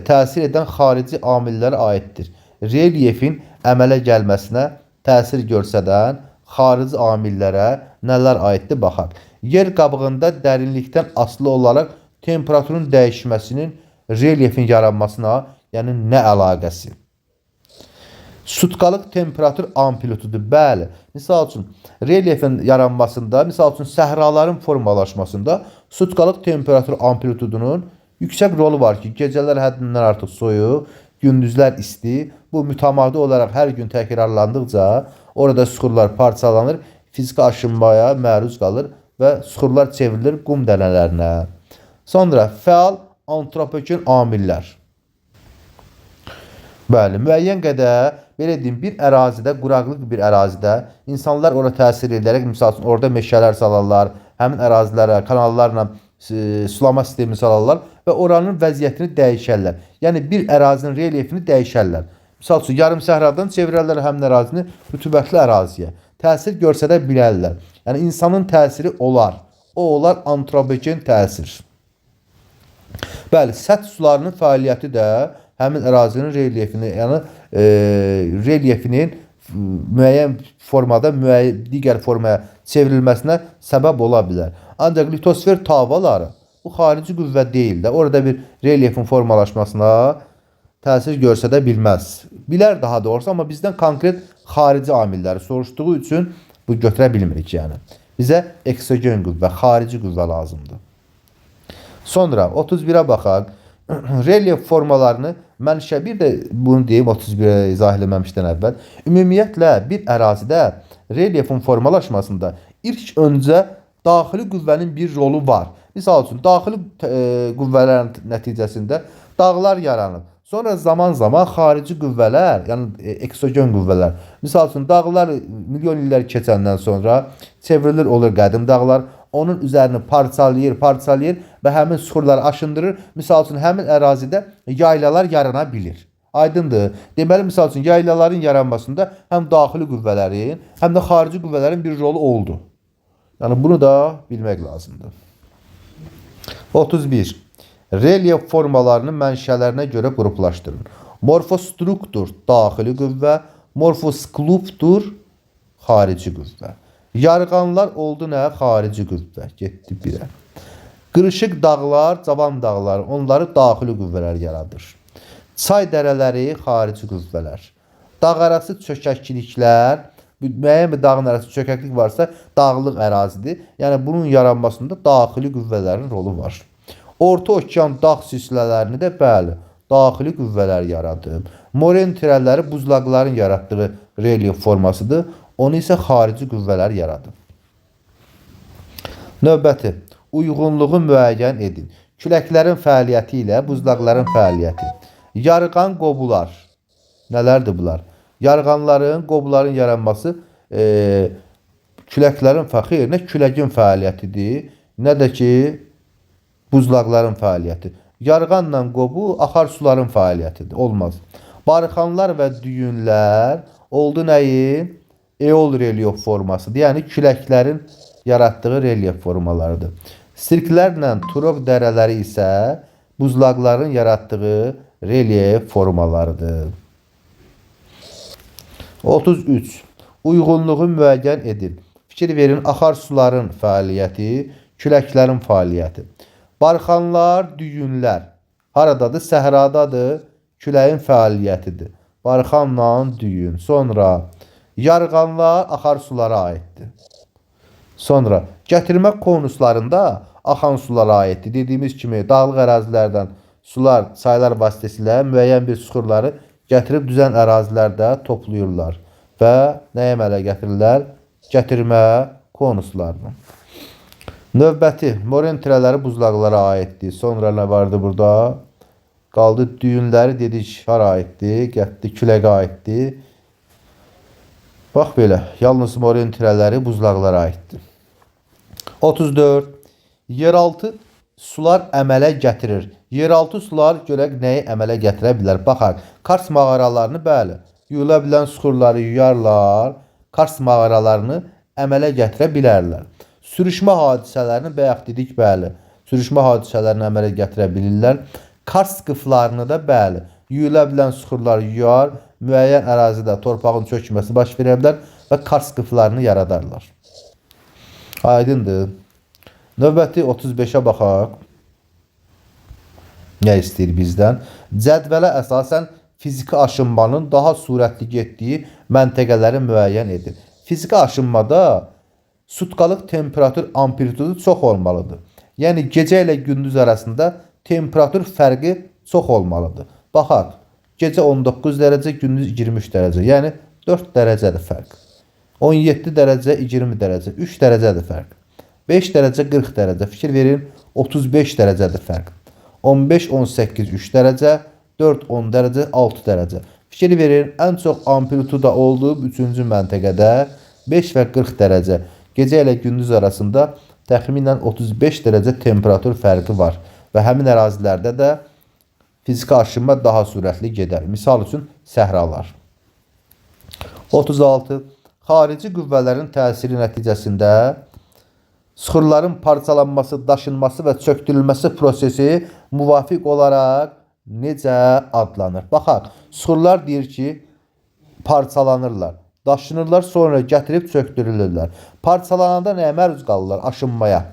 təsir edən xarici amillərə aiddir. Relyefin əmələ gəlməsinə təsir göstərən xarici amillərə nələr aiddir? Baxaq. Yer qabığında dərinlikdən asılı olaraq temperaturun dəyişməsinin relyefin yaranmasına, yəni nə əlaqəsi? Sutkalıq temperatur amplitudu, bəli. Misal üçün, relyefin yaranmasında, misal üçün, səhraların formalaşmasında sutkalıq temperatur amplitudunun yüksək rolu var ki, gecələr həddindən artıq soyuq, gündüzlər isti. Bu mütəmadi olaraq hər gün təkrarlandıqca orada suxurlar parçalanır fiziki aşınmaya məruz qalır və süxurlar çevrilir qum dənələrinə. Sonra fəal antropogen amillər. Bəli, müəyyən qədər belə deyim, bir ərazidə, quraqlıq bir ərazidə insanlar ora təsir edərək, misal üçün, orada meşələr salarlar, həmin ərazilərə, kanallarla sulama sistemi salarlar və oranın vəziyyətini dəyişərlər. Yəni, bir ərazinin relyefini dəyişərlər. Misal üçün, yarım səhradan çevirərlər həmin ərazini rütubətli əraziyə. Təsir görsədə bilərlər. Yəni, insanın təsiri olar. O, olar antropogen təsir. Bəli, səth sularının fəaliyyəti də həmin ərazinin relyefini, yəni relyefinin müəyyən formada digər formaya çevrilməsinə səbəb ola bilər. Ancaq litosfer tavaları bu xarici qüvvə deyil də, orada bir relyefin formalaşmasına təsir görsədə bilməz. Bilər daha doğrusu, amma bizdən konkret xarici amilləri soruşduğu üçün bu götürə bilmirik yəni. Bizə eksogen qüvvə, xarici qüvvə lazımdır. Sonra 31'ə baxaq. Relyef formalarını mənşə, bir də bunu deyim 31'ə izah eləməmişdən əvvəl. Ümumiyyətlə bir ərazidə relyefin formalaşmasında ilk öncə daxili qüvvənin bir rolu var. Misal üçün, daxili qüvvələrin nəticəsində dağlar yaranır. Sonra zaman-zaman xarici qüvvələr, yəni eksogen qüvvələr. Misal üçün, dağlar milyon illər keçəndən sonra çevrilir olur qədim dağlar. Onun üzərini parçalayır və həmin süxurları aşındırır. Misal üçün, həmin ərazidə yaylalar yarana bilir. Aydındır. Deməli, misal üçün, yaylaların yaranmasında həm daxili qüvvələrin, həm də xarici qüvvələrin bir rolu oldu. Yəni, bunu da bilmək lazımdır. 31. Relyef formalarının mənşələrinə görə qruplaşdırın. Morfostruktur daxili qüvvə, morfoskulptur xarici qüvvə. Yarğanlar oldu nə? Xarici qüvvə. Getdi birə. Qırışıq dağlar, cavan dağlar, onları daxili qüvvələr yaradır. Çay dərələri, xarici qüvvələr. Dağ arası çökəkliklər, müəyyən bir dağın arası çökəklik varsa, dağlıq ərazidir. Yəni, bunun yaranmasında daxili qüvvələrin rolu var. Orta okean dağ silsilələrini də bəli, daxili qüvvələr yaradır. Moren tirələri buzlaqların yaratdığı relyef formasıdır. Onu isə xarici qüvvələr yaradır. Növbəti, uyğunluğu müəyyən edin. Küləklərin fəaliyyəti ilə buzlaqların fəaliyyəti. Yarğan qobular. Nələrdir bunlar? Yarğanların, qobuların yaranması küləklərin xeyr, nə küləyin fəaliyyətidir, nə də ki, buzlaqların fəaliyyəti. Yarğanla qobu axar suların fəaliyyətidir. Olmaz. Barxanlar və düyünlər oldu nəyin? Eol relyef formasıdır. Yəni, küləklərin yaratdığı relyef formalarıdır. Sirklərlə Turok dərələri isə buzlaqların yaratdığı relyef formalarıdır. 33. Uyğunluğu müəyyən edin. Fikir verin, axar suların fəaliyyəti, küləklərin fəaliyyəti. Barxanlar, düyünlər haradadır? Səhradadır, küləyin fəaliyyətidir. Barxanla düyün. Sonra yarğanlar axar sulara aiddir. Sonra gətirmə konuslarında axan sulara aiddir. Dediyimiz kimi dağlıq ərazilərdən sular, çaylar vasitəsilə müəyyən bir süxurları gətirib düzən ərazilərdə toplayırlar və nəyə əmələ gətirirlər? Gətirmə konuslarını. Növbəti, moren tirələri buzlaqlara aiddir. Sonra nə vardı burada? Qaldı düyünləri dedik, hara aiddir? Getdi küləyə aiddir. Bax belə, yalnız moren tirələri buzlaqlara aiddir. 34. Yeraltı sular əmələ gətirir. Yeraltı sular görək nəyi əmələ gətirə bilər? Baxaq, Kars mağaralarını bəli, yuyula bilən süxurları yuyarlar, Kars mağaralarını əmələ gətirə bilərlər. Sürüşmə hadisələrini bayaq dedik, bəli, sürüşmə hadisələrini əmələ gətirə bilirlər. Kars qıflarını da bəli, yuyula bilən süxurları yuyar, müəyyən ərazidə torpağın çökməsi baş verə bilər və kars qıflarını yaradarlar. Aydındır. Növbəti 35'ə baxaq. Nə istəyir bizdən? Cədvələ əsasən fiziki aşınmanın daha sürətli getdiyi məntəqələri müəyyən edir. Fiziki aşınmada sutkalıq temperatur amplitudu çox olmalıdır. Yəni gecə ilə gündüz arasında temperatur fərqi çox olmalıdır. Baxaq, gecə 19 dərəcə, gündüz 23 dərəcə. Yəni 4 dərəcədir fərq. 17 dərəcə, 20 dərəcə. 3 dərəcədir fərq. 5 dərəcə, 40 dərəcə. Fikir verin, 35 dərəcədir fərq. 15, 18, 3 dərəcə. 4, 10 dərəcə, 6 dərəcə. Fikir verin, ən çox amplituda olduğu 3-cü məntəqədə 5 və 40 dərəcə. Gecə ilə gündüz arasında təxminən 35 dərəcə temperatur fərqi var. Və həmin ərazilərdə də fiziki aşınma daha sürətli gedər. Misal üçün, səhralar. 36. Xarici qüvvələrin təsiri nəticəsində sıxırların parçalanması, daşınması və çöktürülməsi prosesi müvafiq olaraq necə adlanır? Baxaq, sıxırlar deyir ki, parçalanırlar, daşınırlar, sonra gətirib çöktürülürlər. Parçalananda nəyə məruz qalırlar? Aşınmaya.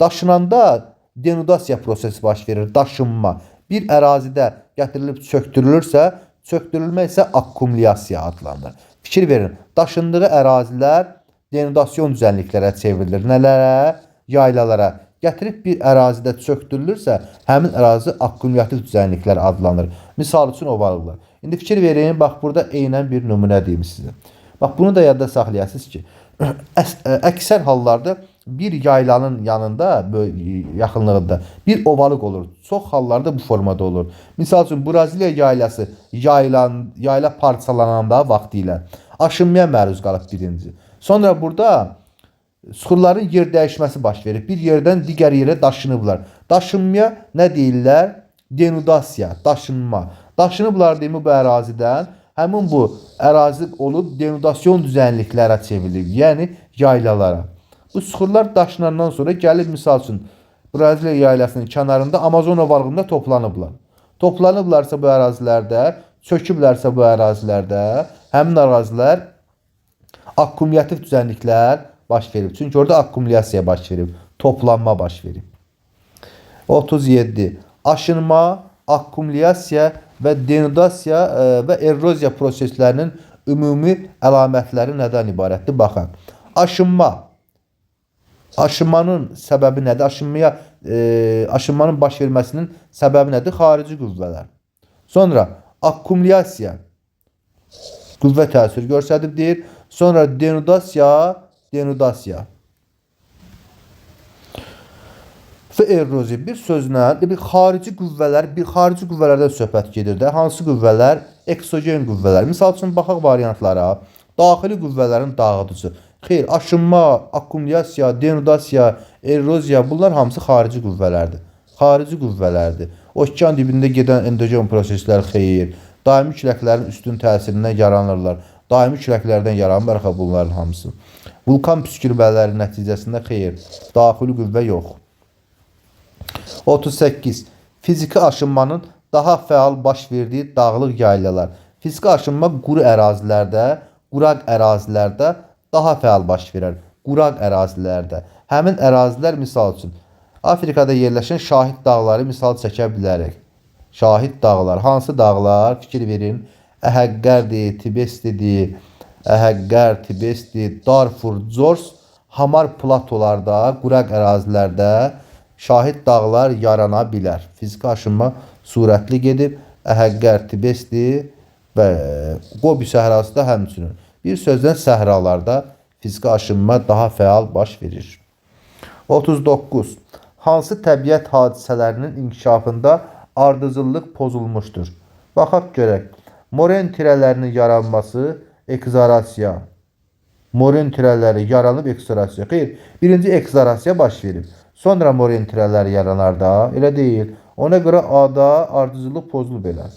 Daşınanda denudasiya prosesi baş verir, daşınma. Bir ərazidə gətirilib çöktürülürsə, çöktürülmə isə akkumulyasiya adlanır. Fikir verin, daşındığı ərazilər denudasyon düzənliklərə çevrilir. Nələrə? Yaylalara. Gətirib bir ərazidə çöktürülürsə, həmin ərazi akkumulyativ düzənliklər adlanır. Misal üçün ovalıqlar. İndi fikir verin, bax burada eynən bir nümunə deyim sizə. Bax bunu da yadda saxlayasınız ki, əksər hallarda bir yaylanın yanında, yaxınlığında bir ovalıq olur. Çox hallarda bu formada olur. Misal üçün Braziliya yaylası yayla parçalananda vaxtilə aşınmaya məruz qalıb birinci. Sonra burada sıxırların yer dəyişməsi baş verir. Bir yerdən digər yerə daşınıblar. Daşınmaya nə deyirlər? Denudasiya, daşınma. Daşınıblar deyimi bu ərazidən, həmin bu ərazi olub denudasyon düzənliklərə çevrilir. Yəni yaylalara. Bu sıxırlar daşınandan sonra gəlib misal üçün Braziliya yaylasının kənarında Amazon ovalığında toplanıblar. Toplanıblarsa bu ərazilərdə, çöküblərsə bu ərazilərdə, həmin ərazilər akkumulyativ düzənliklər baş verib. Çünki orada akkumulyasiya baş verib, toplanma baş verib. 37. Aşınma, akkumulyasiya və denudasiya və eroziya proseslərinin ümumi əlamətləri nədən ibarətdir? Baxın. Aşınma. Aşınmanın səbəbi nədir? Aşınmanın baş verməsinin səbəbi nədir? Xarici qüvvələr. Sonra akkumulyasiya. Qüvvə təsir göstərib deyir. Sonra denudasiya. Və eroziya. Bir sözlə xarici qüvvələrdən söhbət gedir də. Hansı qüvvələr? Eksogen qüvvələr. Misal üçün, baxaq variantlara. Daxili qüvvələrin dağıdıcı. Xeyr, aşınma, akkumulyasiya, denudasiya, eroziya bunlar hamısı xarici qüvvələrdir. Xarici qüvvələrdir. Okean dibində gedən endogen proseslər xeyr. Daimi küləklərin üstün təsirindən yaranırlar. Daimi küləklərdən yaranmır bunların hamısı. Vulkan püskürmələri nəticəsində xeyr. Daxili qüvvə yox. 38. Fiziki aşınmanın daha fəal baş verdiyi dağlıq yaylalar. Fiziki aşınma quru ərazilərdə, quraq ərazilərdə daha fəal baş verər. Quraq ərazilərdə. Həmin ərazilər misal üçün Afrikada yerləşən Şahid dağları misal çəkə bilərik. Şahid dağlar. Hansı dağlar? Fikir verin. Əhəqqərdir, Tibestidir, Əhəqqər, Tibesti, Darfur, Zors, Hamar platolarda, quraq ərazilərdə Şahid dağlar yarana bilər. Fiziki aşınma sürətli gedib, Əhəqqər, Tibesti və Qobi səhrası da həmçinin. Bir sözdən səhralarda fiziki aşınma daha fəal baş verir. 39. Hansı təbiət hadisələrinin inkişafında ardıcıllıq pozulmuşdur? Baxaq görək. Moren tirələrinin yaranması, ekzarasiya. Moren tirələri yaranıb ekzarasiya. Xeyr, birinci ekzarasiya baş verib. Sonra moren tirələri yaranar da, elə deyil. Ona görə A-da ardıcıllıq pozulub elə.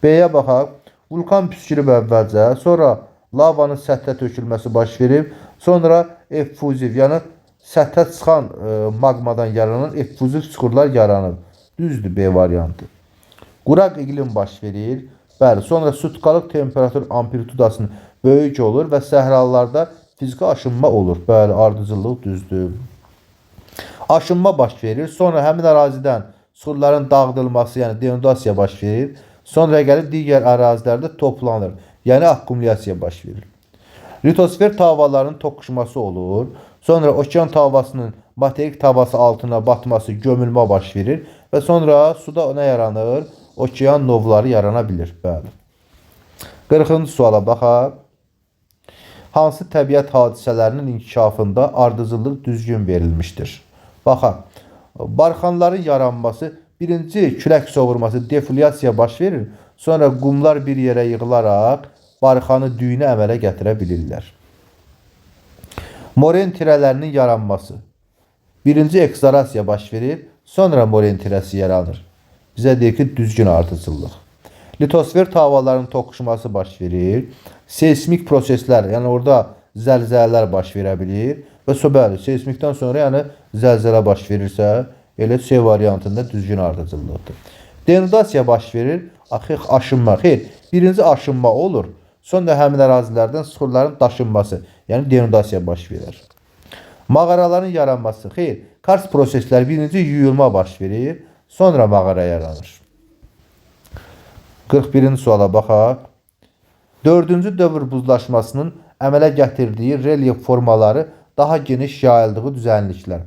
B-yə baxaq. Vulkan püskürüb əvvəlcə, sonra lavanın səthə tökülməsi baş verib, sonra effuziv, yəni səthə çıxan magmadan yaranan effuziv çuxurlar yaranır. Düzdür B variantı. Quraq iqlim baş verir. Bəli, sonra sutkalıq temperatur amplitudasının böyük olur və səhralarda fiziki aşınma olur. Bəli, ardıcıllıq düzdür. Aşınma baş verir. Sonra həmin ərazidən sıxırların dağıdılması, yəni denudasiya baş verir. Sonra gəlib digər ərazilərdə toplanır. Yəni akkumulyasiya baş verir. Litosfer tavalarının toqquşması olur. Sonra okean tavasının materik tavası altına batması, gömülmə baş verir. Və sonra suda nə yaranır? Okean novları yarana bilir. Bəli. 40-cı suala baxaq. hansı təbiət hadisələrinin inkişafında ardıcıllıq düzgün verilmişdir? Baxaq, barxanların yaranması, birinci külək soğurması, deflyasiya baş verir. Sonra qumlar bir yerə yığılaraq barxanı düyünə əmələ gətirə bilirlər. Moren tirələrinin yaranması, birinci ekzarasiya baş verir, sonra moren tirəsi yaranır. Bizə deyir ki, düzgün ardıcıllıq. Litosfer tavalarının toqquşması baş verir. Seismik proseslər, yəni orada zəlzələlər baş verə bilir. Və bəli, seismikdən sonra yəni zəlzələ baş verirsə, elə C variantında düzgün ardıcıllıqdır. Denudasiya baş verir, aşınma. Xeyr, birinci aşınma olur. Sonra həmin ərazilərdən suxurların daşınması, yəni denudasiya baş verir. Mağaraların yaranması, xeyr, karst proseslər birinci yuyulma baş verir, sonra mağara yaranır. 41-ci suala baxaq. 4-cü dövr buzlaşmasının əmələ gətirdiyi relyef formaları daha geniş yayıldığı düzənliklər.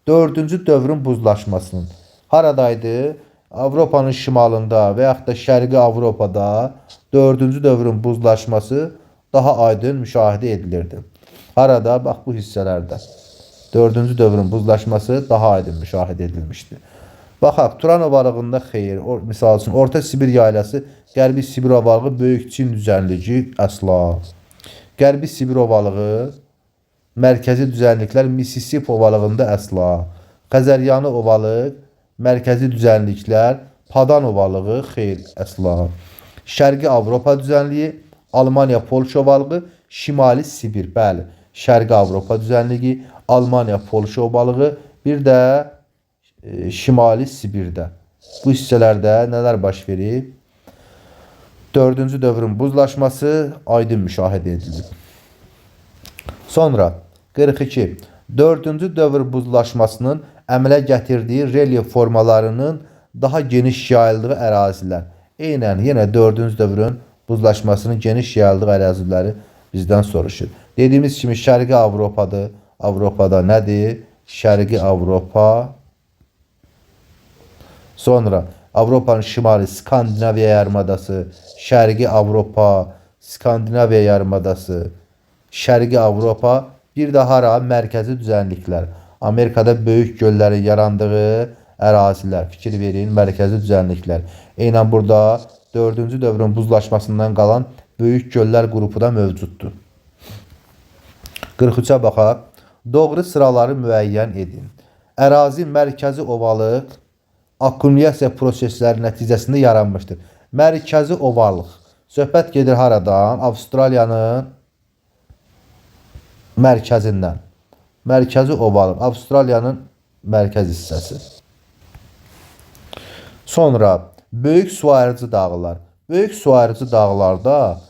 4-cü dövrün buzlaşmasının haradaydı? Avropanın şimalında və yaxud da Şərqi Avropada 4-cü dövrün buzlaşması daha aydın müşahidə edilirdi. Harada? Bax bu hissələrdə. 4-cü dövrün buzlaşması daha aydın müşahidə edilmişdi. Baxaq, Turan ovalığında xeyir, misal üçün Orta Sibir yaylası, Qərbi Sibir ovalığı, Böyük Çin düzənliyi əsla. Qərbi Sibir ovalığı, mərkəzi düzənliklər Mississippi ovalığında əsla. Xəzəryanı ovalıq, mərkəzi düzənliklər Padan ovalığı, xeyr, əsla. Şərqi Avropa düzənliyi, Almaniya Polşa ovalığı, Şimali Sibir, bəli. Şərqi Avropa düzənliyi, Almaniya Polşa ovalığı, bir də Şimali Sibirdə. Bu hissələrdə nələr baş verib? 4-cü dövrün buzlaşması aydın müşahidə edilib. Sonra 42. 4-cü dövr buzlaşmasının əmələ gətirdiyi relyef formalarının daha geniş yayıldığı ərazilər. Eynən yenə 4-cü dövrün buzlaşmasının geniş yayıldığı əraziləri bizdən soruşur. Dediyimiz kimi Şərqi Avropadır. Avropada nədir? Şərqi Avropa. Sonra Avropanın şimali Skandinaviya yarımadası, Şərqi Avropa, Skandinaviya yarımadası, Şərqi Avropa, bir də hara? Mərkəzi düzənliklər. Amerikada böyük göllərin yarandığı ərazilər. Fikir verin, mərkəzi düzənliklər. Eynən burada 4-cü dövrün buzlaşmasından qalan böyük göllər qrupu da mövcuddur. 43-ə baxaq. Doğru sıraları müəyyən edin. Ərazi mərkəzi ovalıq akkumulyasiya prosesləri nəticəsində yaranmışdır. Mərkəzi ovallıq. Söhbət gedir haradan? Avstraliyanın mərkəzindən. Mərkəzi ovallıq. Avstraliyanın mərkəz hissəsi. Sonra böyük su ayırıcı dağlar. Böyük su ayırıcı dağlarda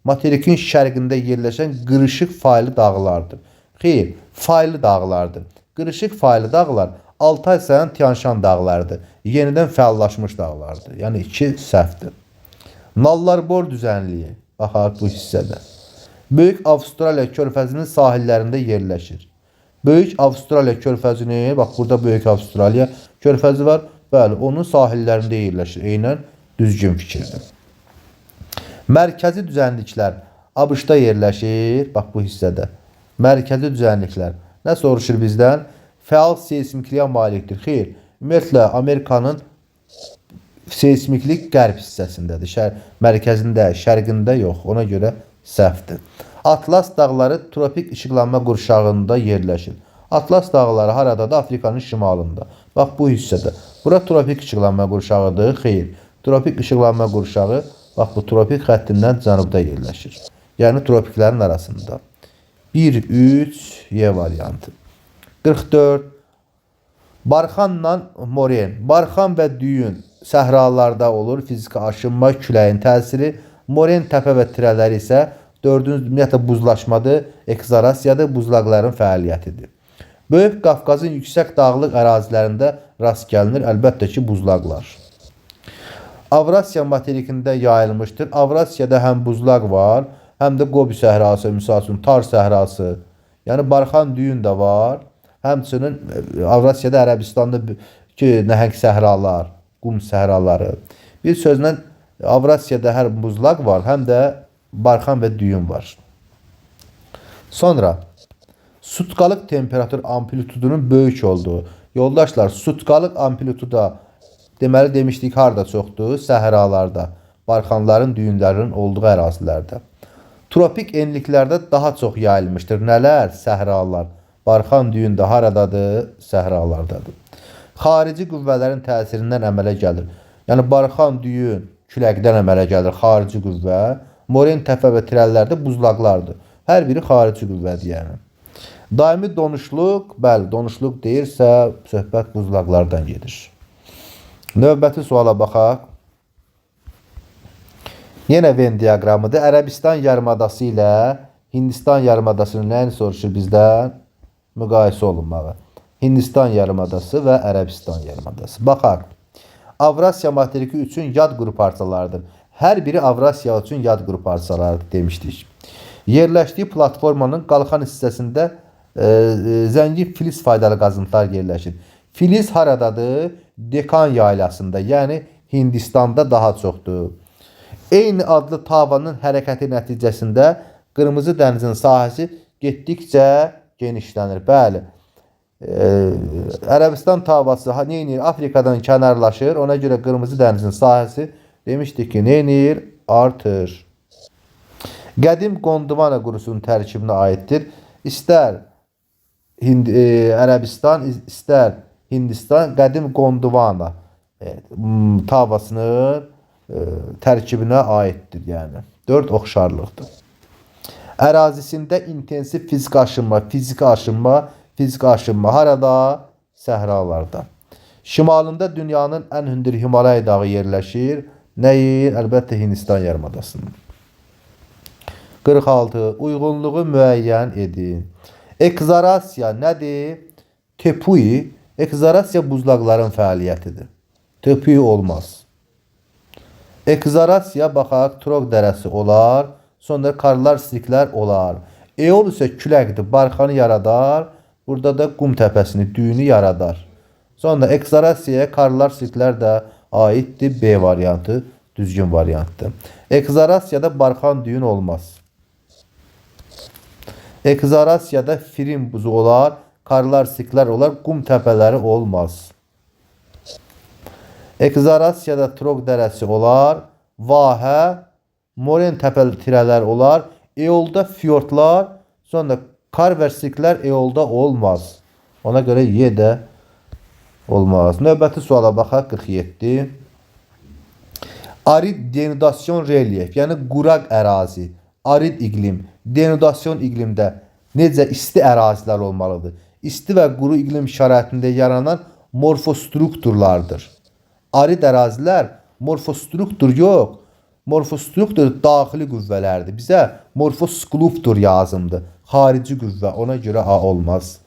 materikin şərqində yerləşən qırışıq faylı dağlardır. Xeyr, faylı dağlardır. Qırışıq faylı dağlar Altay sayan Tianşan dağlarıdır. Yenidən fəallaşmış dağlardır. Yəni 2 səhvdir. Nallar-Bor düzənliyi. Baxaq bu hissədə. Böyük Avstraliya körfəzinin sahillərində yerləşir. Böyük Avstraliya körfəzini, bax burada Böyük Avstraliya körfəzi var. Bəli, onun sahillərində yerləşir. Eynən düzgün fikirdir. Mərkəzi düzənliklər ABŞ-da yerləşir. Bax bu hissədə. Mərkəzi düzənliklər. Nə soruşur bizdən? Fəal seismikliyə malikdir. Xeyr, ümumiyyətlə Amerikanın seismiklik qərb hissəsindədir. Mərkəzində, şərqində yox. Ona görə səhvdir. Atlas dağları tropik işıqlanma qurşağında yerləşir. Atlas dağları haradadır? Afrikanın şimalında. Bax bu hissədə. Bura tropik işıqlanma qurşağıdır. Xeyr, tropik işıqlanma qurşağı bax bu tropik xəttindən cənubda yerləşir. Yəni tropiklərin arasında. 1-3 Y variantı. 44. Barxanla moren. Barxan və düyün səhralarda olur. Fiziki aşınma, küləyin təsiri. Moren təpə və tirələri isə 4-cü ümumiyyətlə buzlaşmadır, ekzarasiyadır, buzlaqların fəaliyyətidir. Böyük Qafqazın yüksək dağlıq ərazilərində rast gəlinir, əlbəttə ki, buzlaqlar. Avrasiya materikində yayılmışdır. Avrasiyada həm buzlaq var, həm də Qobi səhrası, misal üçün Tar səhrası. Yəni barxan düyün də var. Həmçinin Avrasiyada, Ərəbistanda ki, nəhəng səhralar, qum səhraları. Bir sözlə Avrasiyada həm buzlaq var, həm də barxan və düyün var. Sonra sutkalıq temperatur amplitudunun böyük olduğu. Yoldaşlar, sutkalıq amplituda deməli demişdik harda çoxdur? Səhralarda, barxanların, düyünlərin olduğu ərazilərdə. Tropik enliklərdə daha çox yayılmışdır. Nələr? Səhralar. Barxan, düyün də haradadır? Səhralardadır. Xarici qüvvələrin təsirindən əmələ gəlir. Yəni barxan, düyün, küləkdən əmələ gəlir xarici qüvvə. Moren təpə və tirəllərdə buzlaqlardır. Hər biri xarici qüvvədir yəni. Daimi donuşluq, bəli, donuşluq deyirsə, söhbət buzlaqlardan gedir. Növbəti suala baxaq. Yenə Venn diaqramıdır. Ərəbistan yarımadası ilə Hindistan yarımadasının nəyini soruşur bizdən? Müqayisə olunmağı. Hindistan yarımadası və Ərəbistan yarımadası. Baxaq. Avrasiya materiki üçün yad qrup parçalarıdır. Hər biri Avrasiya üçün yad qrup parçalarıdır demişdik. Yerləşdiyi platformanın qalxan hissəsində zəngin filiz faydalı qazıntılar yerləşir. Filiz haradadır? Dekan yaylasında, yəni Hindistanda daha çoxdur. Eyni adlı tavanın hərəkəti nəticəsində Qırmızı dənizin sahəsi getdikcə genişlənir. Bəli. Ərəbistan tavası neyinir? Afrikadan kənarlaşır. Ona görə Qırmızı dənizin sahəsi demişdik ki, neyinir? Artır. Qədim Gondwana qurusunun tərkibinə aiddir. İstər Ərəbistan, istər Hindistan qədim Gondwana tavasının tərkibinə aiddir. Yəni 4 oxşarlıqdır. Ərazisində intensiv fiziki aşınma harada? Səhralarda. Şimalında dünyanın ən hündür Himalay dağı yerləşir. Nəyin? Əlbəttə Hindistan yarımadasının. 46. Uyğunluğu müəyyən edin. Ekzarasiya nədir? Tepui. Ekzarasiya buzlaqların fəaliyyətidir. Tepui olmaz. Ekzarasiya baxaq, Trog dərəsi olar. Sonra karlar, sirklər olar. Eol isə küləkdir, barxanı yaradar. Burada da qum təpəsini, düyünü yaradar. Sonra ekzarasiyaya karlar, sirklər də aiddir. B variantı düzgün variantdır. Ekzarasiyada barxan, düyün olmaz. Ekzarasiyada firin buzu olar, karlar, sirklər olar, qum təpələri olmaz. Ekzarasiyada Trog dərəsi olar, vahə, moren təpəli tirələr olar, eolda fiyortlar, sonra kar və sirklər eolda olmaz. Ona görə Y də olmaz. Növbəti suala baxaq, 47. Arid denudasyon relyef, yəni quraq ərazi, arid iqlim, denudasyon iqlimdə necə isti ərazilər olmalıdır? İsti və quru iqlim şəraitində yaranan morfostrukturlardır. Arid ərazilər morfostruktur yox, morfostruktur daxili qüvvələrdir. Bizə morfoskluftur yazımdır. Xarici qüvvə, ona görə A olmaz.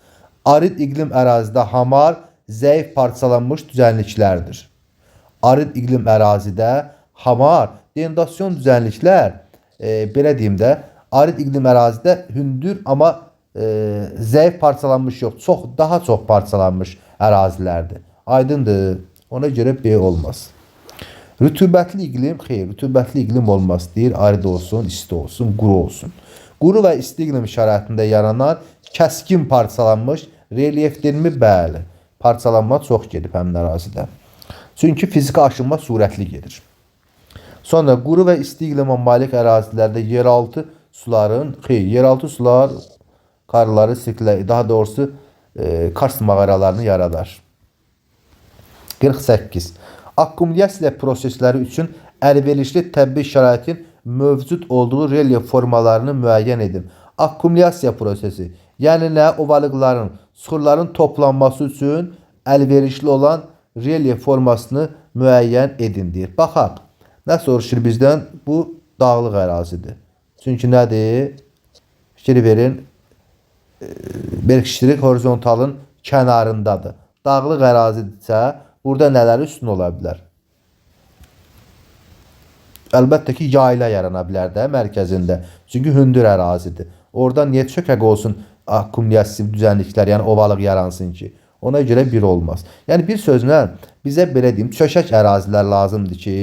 Arid iqlim ərazidə hamar, zəif parçalanmış düzənliklərdir. Arid iqlim ərazidə hamar, denudasyon düzənliklər, belə deyim də, arid iqlim ərazidə hündür, amma zəif parçalanmış yox, daha çox parçalanmış ərazilərdir. Aydındır. Ona görə B olmaz. Rütubətli iqlim, xeyr, rütubətli iqlim olmaz deyir. Arid olsun, isti olsun, quru olsun. Quru və isti iqlim şəraitində yaranan kəskin parçalanmış relyefdirmi? Bəli. Parçalanma çox gedib həmin ərazidə. Çünki fiziki aşınma sürətli gedir. Sonra quru və isti iqlimə malik ərazilərdə yeraltı suların, yeraltı sular karları, sirkləri, daha doğrusu Kars mağaralarını yaradar. 48. Akkumulyasiya prosesləri üçün əlverişli təbii şəraitin mövcud olduğu relyef formalarını müəyyən edin. Akkumulyasiya prosesi, yəni nə? Ovalıqların, suxurların toplanması üçün əlverişli olan relyef formasını müəyyən edin deyir. Baxaq, nə soruşur bizdən? Bu dağlıq ərazidir. Çünki nədir? Fikir verin, Berkşirik horizontalın kənarındadır. Dağlıq ərazidirsə, burada nələr üstün ola bilər? Əlbəttə ki, yayla yarana bilər də mərkəzində. Çünki hündür ərazidir. Oradan niyə çökək olsun akkumulyasiv düzənliklər, yəni ovalıq yaransın ki? Ona görə bir olmaz. Yəni bir sözlə bizə belə deyim, çökək ərazilər lazımdır ki,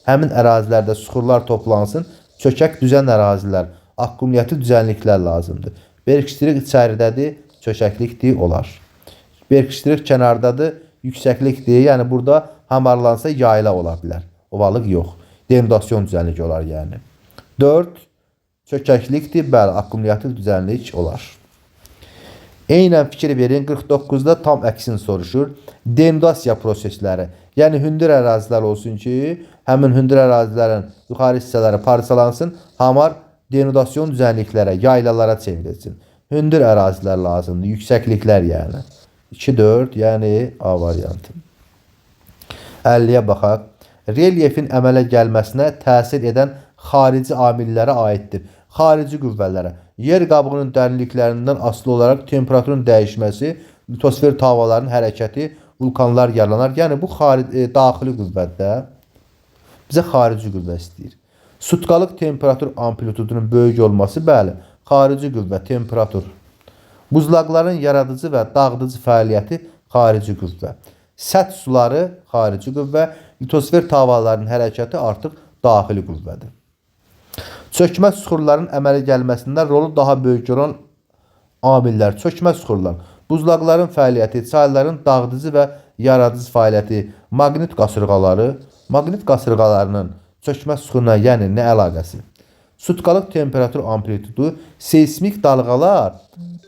həmin ərazilərdə suxurlar toplansın, çökək düzən ərazilər, akkumulyatı düzənliklər lazımdır. Berkştirik içəridədir, çökəklikdir, olar. Berkştirik kənardadır, yüksəklikdir. Yəni burada hamarlansa yayla ola bilər. Ovalıq yox. Denudasyon düzənliyi olar yəni. 4. Çökəklikdir, bəli, akkumulyativ düzənlik olar. Eynən fikir verin, 49-da tam əksini soruşur. Denudasiya prosesləri, yəni hündür ərazilər olsun ki, həmin hündür ərazilərin yuxarı hissələri parçalansın, hamar denudasyon düzənliklərə, yaylalara çevrilsin. Hündür ərazilər lazımdır, yüksəkliklər yəni. 2-4, yəni A variantı. 50-yə baxaq. Relyefin əmələ gəlməsinə təsir edən xarici amillərə aiddir. Xarici qüvvələrə. Yer qabığının dərinliklərindən asılı olaraq temperaturun dəyişməsi, litosfer havaların hərəkəti, vulkanlar yaranar. Yəni bu daxili qüvvədə bizə xarici qüvvə istəyir. Sutkalıq temperatur amplitudunun böyük olması, bəli, xarici qüvvə, temperatur. Buzlaqların yaradıcı və dağıdıcı fəaliyyəti xarici qüvvə. Səth suları xarici qüvvə, litosfer havaların hərəkəti artıq daxili qüvvədir. Çökmə süxurların əmələ gəlməsində rolu daha böyük olan amillər. Çökmə süxurlar, buzlaqların fəaliyyəti, çayların dağıdıcı və yaradıcı fəaliyyəti, maqnit qasırğaları, maqnit qasırğalarının çökmə süxuruna yəni nə əlaqəsi? Sutkalıq temperatur amplitudu, seismik dalğalar,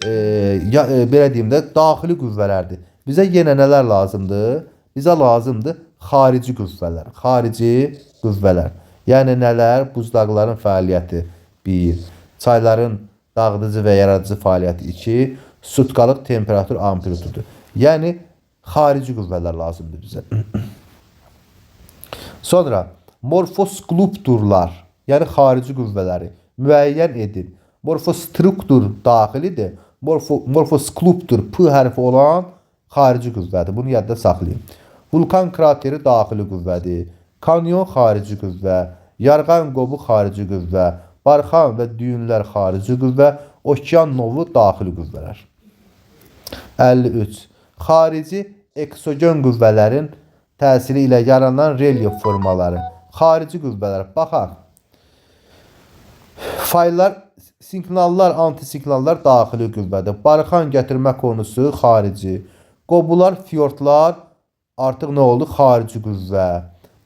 belə deyim də, daxili qüvvələrdir. Bizə yenə nələr lazımdır? Bizə lazımdır xarici qüvvələr. Xarici qüvvələr. Yəni nələr? Buzlaqların fəaliyyəti 1, çayların dağıdıcı və yaradıcı fəaliyyəti 2, sutkalıq temperatur amplitudu. Yəni xarici qüvvələr lazımdır bizə. Sonra morfoskulpturlar, yəni xarici qüvvələri müəyyən edin. Morfostruktur daxilidir. Morfoskulptur P hərfi olan xarici qüvvədir. Bunu yadda saxlayın. Vulkan krateri daxili qüvvədir. Kanyon xarici qüvvə, yarğan qobu xarici qüvvə, barxan və düyünlər xarici qüvvə, okean novu daxili qüvvələr. 53. Xarici eksogen qüvvələrin təsiri ilə yaranan relyef formaları. Xarici qüvvələr. Baxaq. Faylar, siqnallar, antisiqnallar daxili qüvvədir. Barxan gətirmə konusu xarici. Qobular, fiyortlar artıq nə oldu? Xarici qüvvə.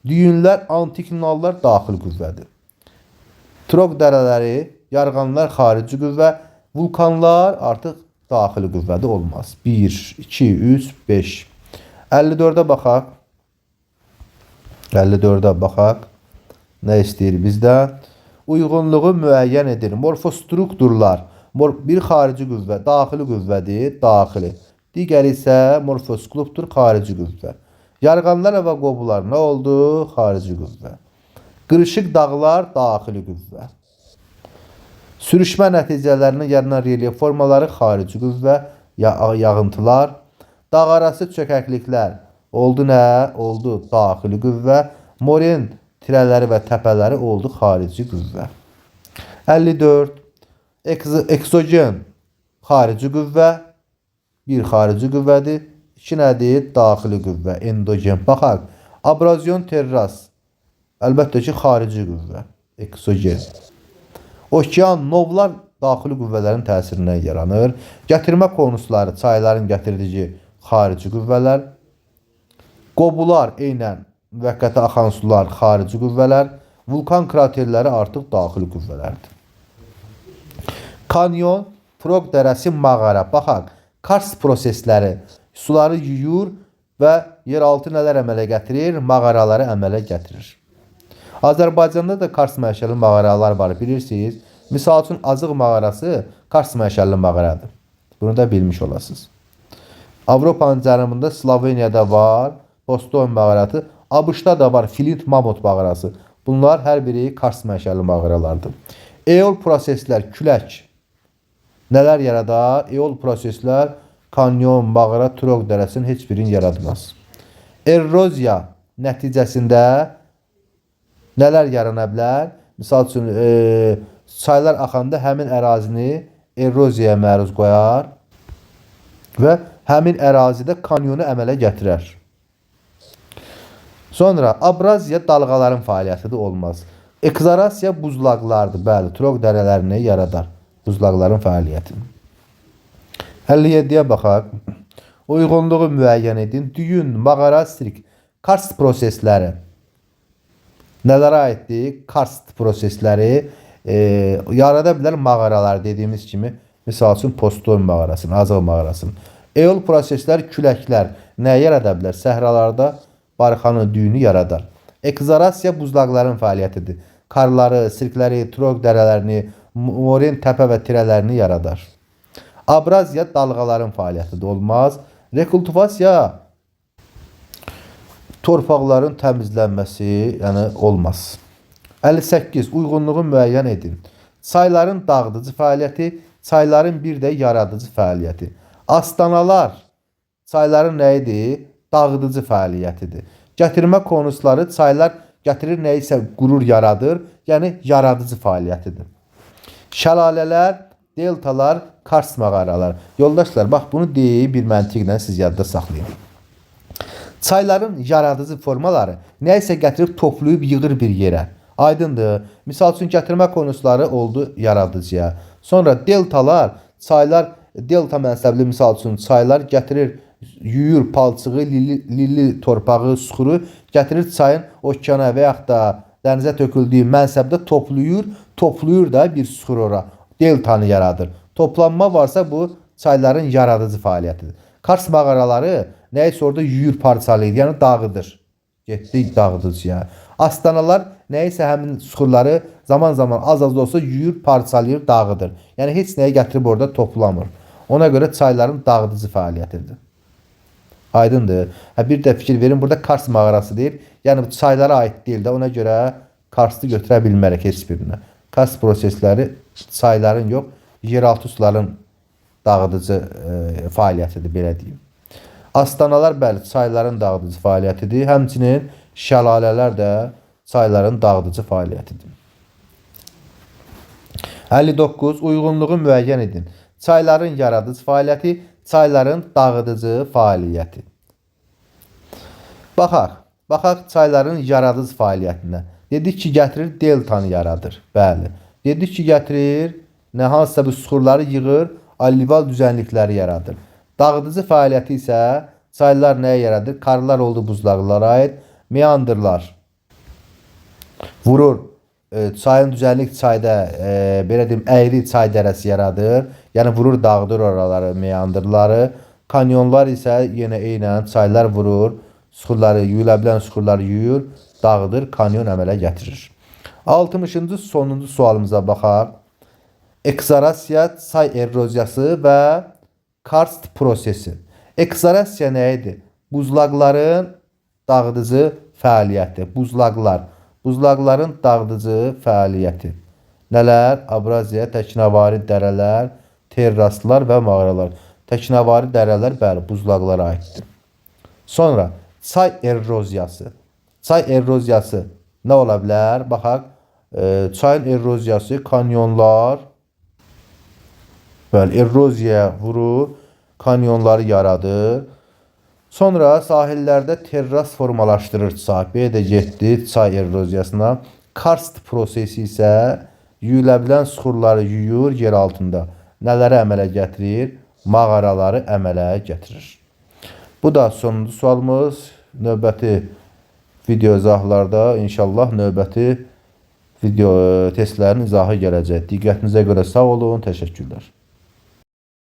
Düyünlər, antiklinallar daxili qüvvədir. Troq dərələri, yarğanlar xarici qüvvə, vulkanlar artıq daxili qüvvədə olmaz. 1, 2, 3, 5. 54-ə baxaq. 54-ə baxaq. Nə istəyir bizdən? Uyğunluğu müəyyən edir. Morfostrukturlar. Bir xarici qüvvə, daxili qüvvədir, daxili. Digəri isə morfoskulptur, xarici qüvvə. Yarğanlar və qobular nə oldu? Xarici qüvvə. Qırışıq dağlar daxili qüvvə. Sürüşmə nəticələrinin yaranan relyef formaları xarici qüvvə, yağıntılar. Dağarası çökəkliklər oldu nə? Oldu daxili qüvvə. Moren tirələri və təpələri oldu xarici qüvvə. 54. Eksogen xarici qüvvə. Bir xarici qüvvədir. 2 nədir? Daxili qüvvə, endogen. Baxaq, abrazyon terras. Əlbəttə ki, xarici qüvvə, eksogen. Okean, novlar daxili qüvvələrin təsirindən yaranır. Gətirmə konusları, çayların gətirdici xarici qüvvələr. Qobular, eynən müvəqqəti axan sular, xarici qüvvələr. Vulkan kraterləri artıq daxili qüvvələrdir. Kanyon, Troq dərəsi, mağara. Baxaq, karst prosesləri suları yuyur və yeraltı nələr əmələ gətirir? Mağaraları əmələ gətirir. Azərbaycanda da karst məşəlli mağaralar var, bilirsiniz. Misal üçün, Azıq mağarası karst məşəlli mağaradır. Bunu da bilmiş olasınız. Avropanın cənubunda Sloveniyada var, Poston mağarası. ABŞ-da da var, Flint Mamot mağarası. Bunlar hər biri karst məşəlli mağaralardır. Eol proseslər, külək. Nələr yaradar? Eol proseslər kanyon, mağara, Troq dərəsinin heç birini yaratmaz. Eroziya nəticəsində nələr yarana bilər? Misal üçün, çaylar axanda həmin ərazini eroziyaya məruz qoyar və həmin ərazidə kanyonu əmələ gətirər. Sonra, abraziya dalğaların fəaliyyətidir, olmaz. Ekzarasiya buzlaqlardır, bəli, Troq dərələrini yaradar, buzlaqların fəaliyyəti. 57-yə baxaq. Uyğunluğu müəyyən edin. Düyün, mağara, sirk, karst prosesləri. Nələrə aiddir? Karst prosesləri yarada bilər mağaralar dediyimiz kimi. Misal üçün Postoy mağarasını, Azıq mağarasını. Eol proseslər, küləklər nə yarada bilər? Səhralarda barxanın düyünü yaradar. Ekzarasiya buzlaqların fəaliyyətidir. Karları, sirkləri, troq dərələrini, moren təpə və tirələrini yaradar. Abraziya dalğaların fəaliyyətidir. Olmaz. Rekultivasiya torpaqların təmizlənməsi, yəni olmaz. 58. Uyğunluğu müəyyən edin. Çayların dağıdıcı fəaliyyəti, çayların bir də yaradıcı fəaliyyəti. Astanalar çayların nə idi? Dağıdıcı fəaliyyətidir. Gətirmə konusları çaylar gətirir nəyisə qurur yaradır, yəni yaradıcı fəaliyyətidir. Şəlalələr, deltalar, karst mağaralar. Yoldaşlar, bax bunu deyib bir məntiqlə siz yadda saxlayın. Çayların yaradıcı formaları nəyisə gətirib toplayıb yığır bir yerə. Aydındır. Misal üçün gətirmə konusları oldu yaradıcıya. Sonra deltalar, çaylar, delta mənsəbli misal üçün çaylar gətirir, yuyur palçığı, lilli torpağı, suxuru gətirir çayın okeana və yaxud da dənizə töküldüyü mənsəbdə toplayır da bir suxur ora. Deltanı yaradır. Toplanma varsa bu çayların yaradıcı fəaliyyətidir. Kars mağaraları nəysə orada yuyur, parçalayır, yəni dağıdır. Getdi dağıdıcıya. Astanalar nəysə həmin suxurları zaman az da olsa yuyur, parçalayır, dağıdır. Yəni heç nəyə gətirib orada toplamır. Ona görə çayların dağıdıcı fəaliyyətidir. Aydındır. Bir də fikir verin, burada Kars mağarası deyir. Yəni bu çaylara aid deyil də, ona görə Kars'ı götürə bilmərək heç birinə. Kars prosesləri çayların yox, yeraltı suların dağıdıcı fəaliyyətidir, belə deyim. Astanalar bəli, çayların dağıdıcı fəaliyyətidir. Həmçinin şəlalələr də çayların dağıdıcı fəaliyyətidir. 59. Uyğunluğu müəyyən edin. Çayların yaradıcı fəaliyyəti, çayların dağıdıcı fəaliyyəti. Baxaq çayların yaradıcı fəaliyyətinə. Dedik ki, gətirir deltanı yaradır. Bəli. Dedik ki, gətirir hansısa bir suxurları yığır, allival düzənlikləri yaradır. Dağıdıcı fəaliyyəti isə çaylar nəyə yaradır? Karlar oldu buzlaqlara aid. Meandrlar vurur. Çayın düzənlik çayda belə deyim, əyri çay dərəsi yaradır. Yəni vurur, dağıdır oraları, meandrları. Kanyonlar isə yenə eynən çaylar vurur. Suxurları, yuyula bilən suxurları yuyur, dağıdır, kanyon əmələ gətirir. 60-cı sonuncu sualımıza baxaq. Ekzarasiya, çay eroziyası və karst prosesi. Ekzarasiya nə idi? Buzlaqların dağıdıcı fəaliyyəti. Buzlaqların dağıdıcı fəaliyyəti. Nələr? Abraziya, təknavari dərələr, terraslar və mağaralar. Təknavari dərələr bəli, buzlaqlara aiddir. Sonra çay eroziyası. Çay eroziyası nə ola bilər? Baxaq, çayın eroziyası, kanyonlar eroziyaya vurur, kanyonları yaradır. Sonra sahillərdə terras formalaşdırır çay. Belə də getdi çay eroziyasına. Karst prosesi isə yuyula bilən suxurları yuyur yer altında. Nələri əmələ gətirir? Mağaraları əmələ gətirir. Bu da sonuncu sualımız. Növbəti video izahlarda inşallah növbəti video testlərin izahı gələcək. Diqqətinizə görə sağ olun. Təşəkkürlər.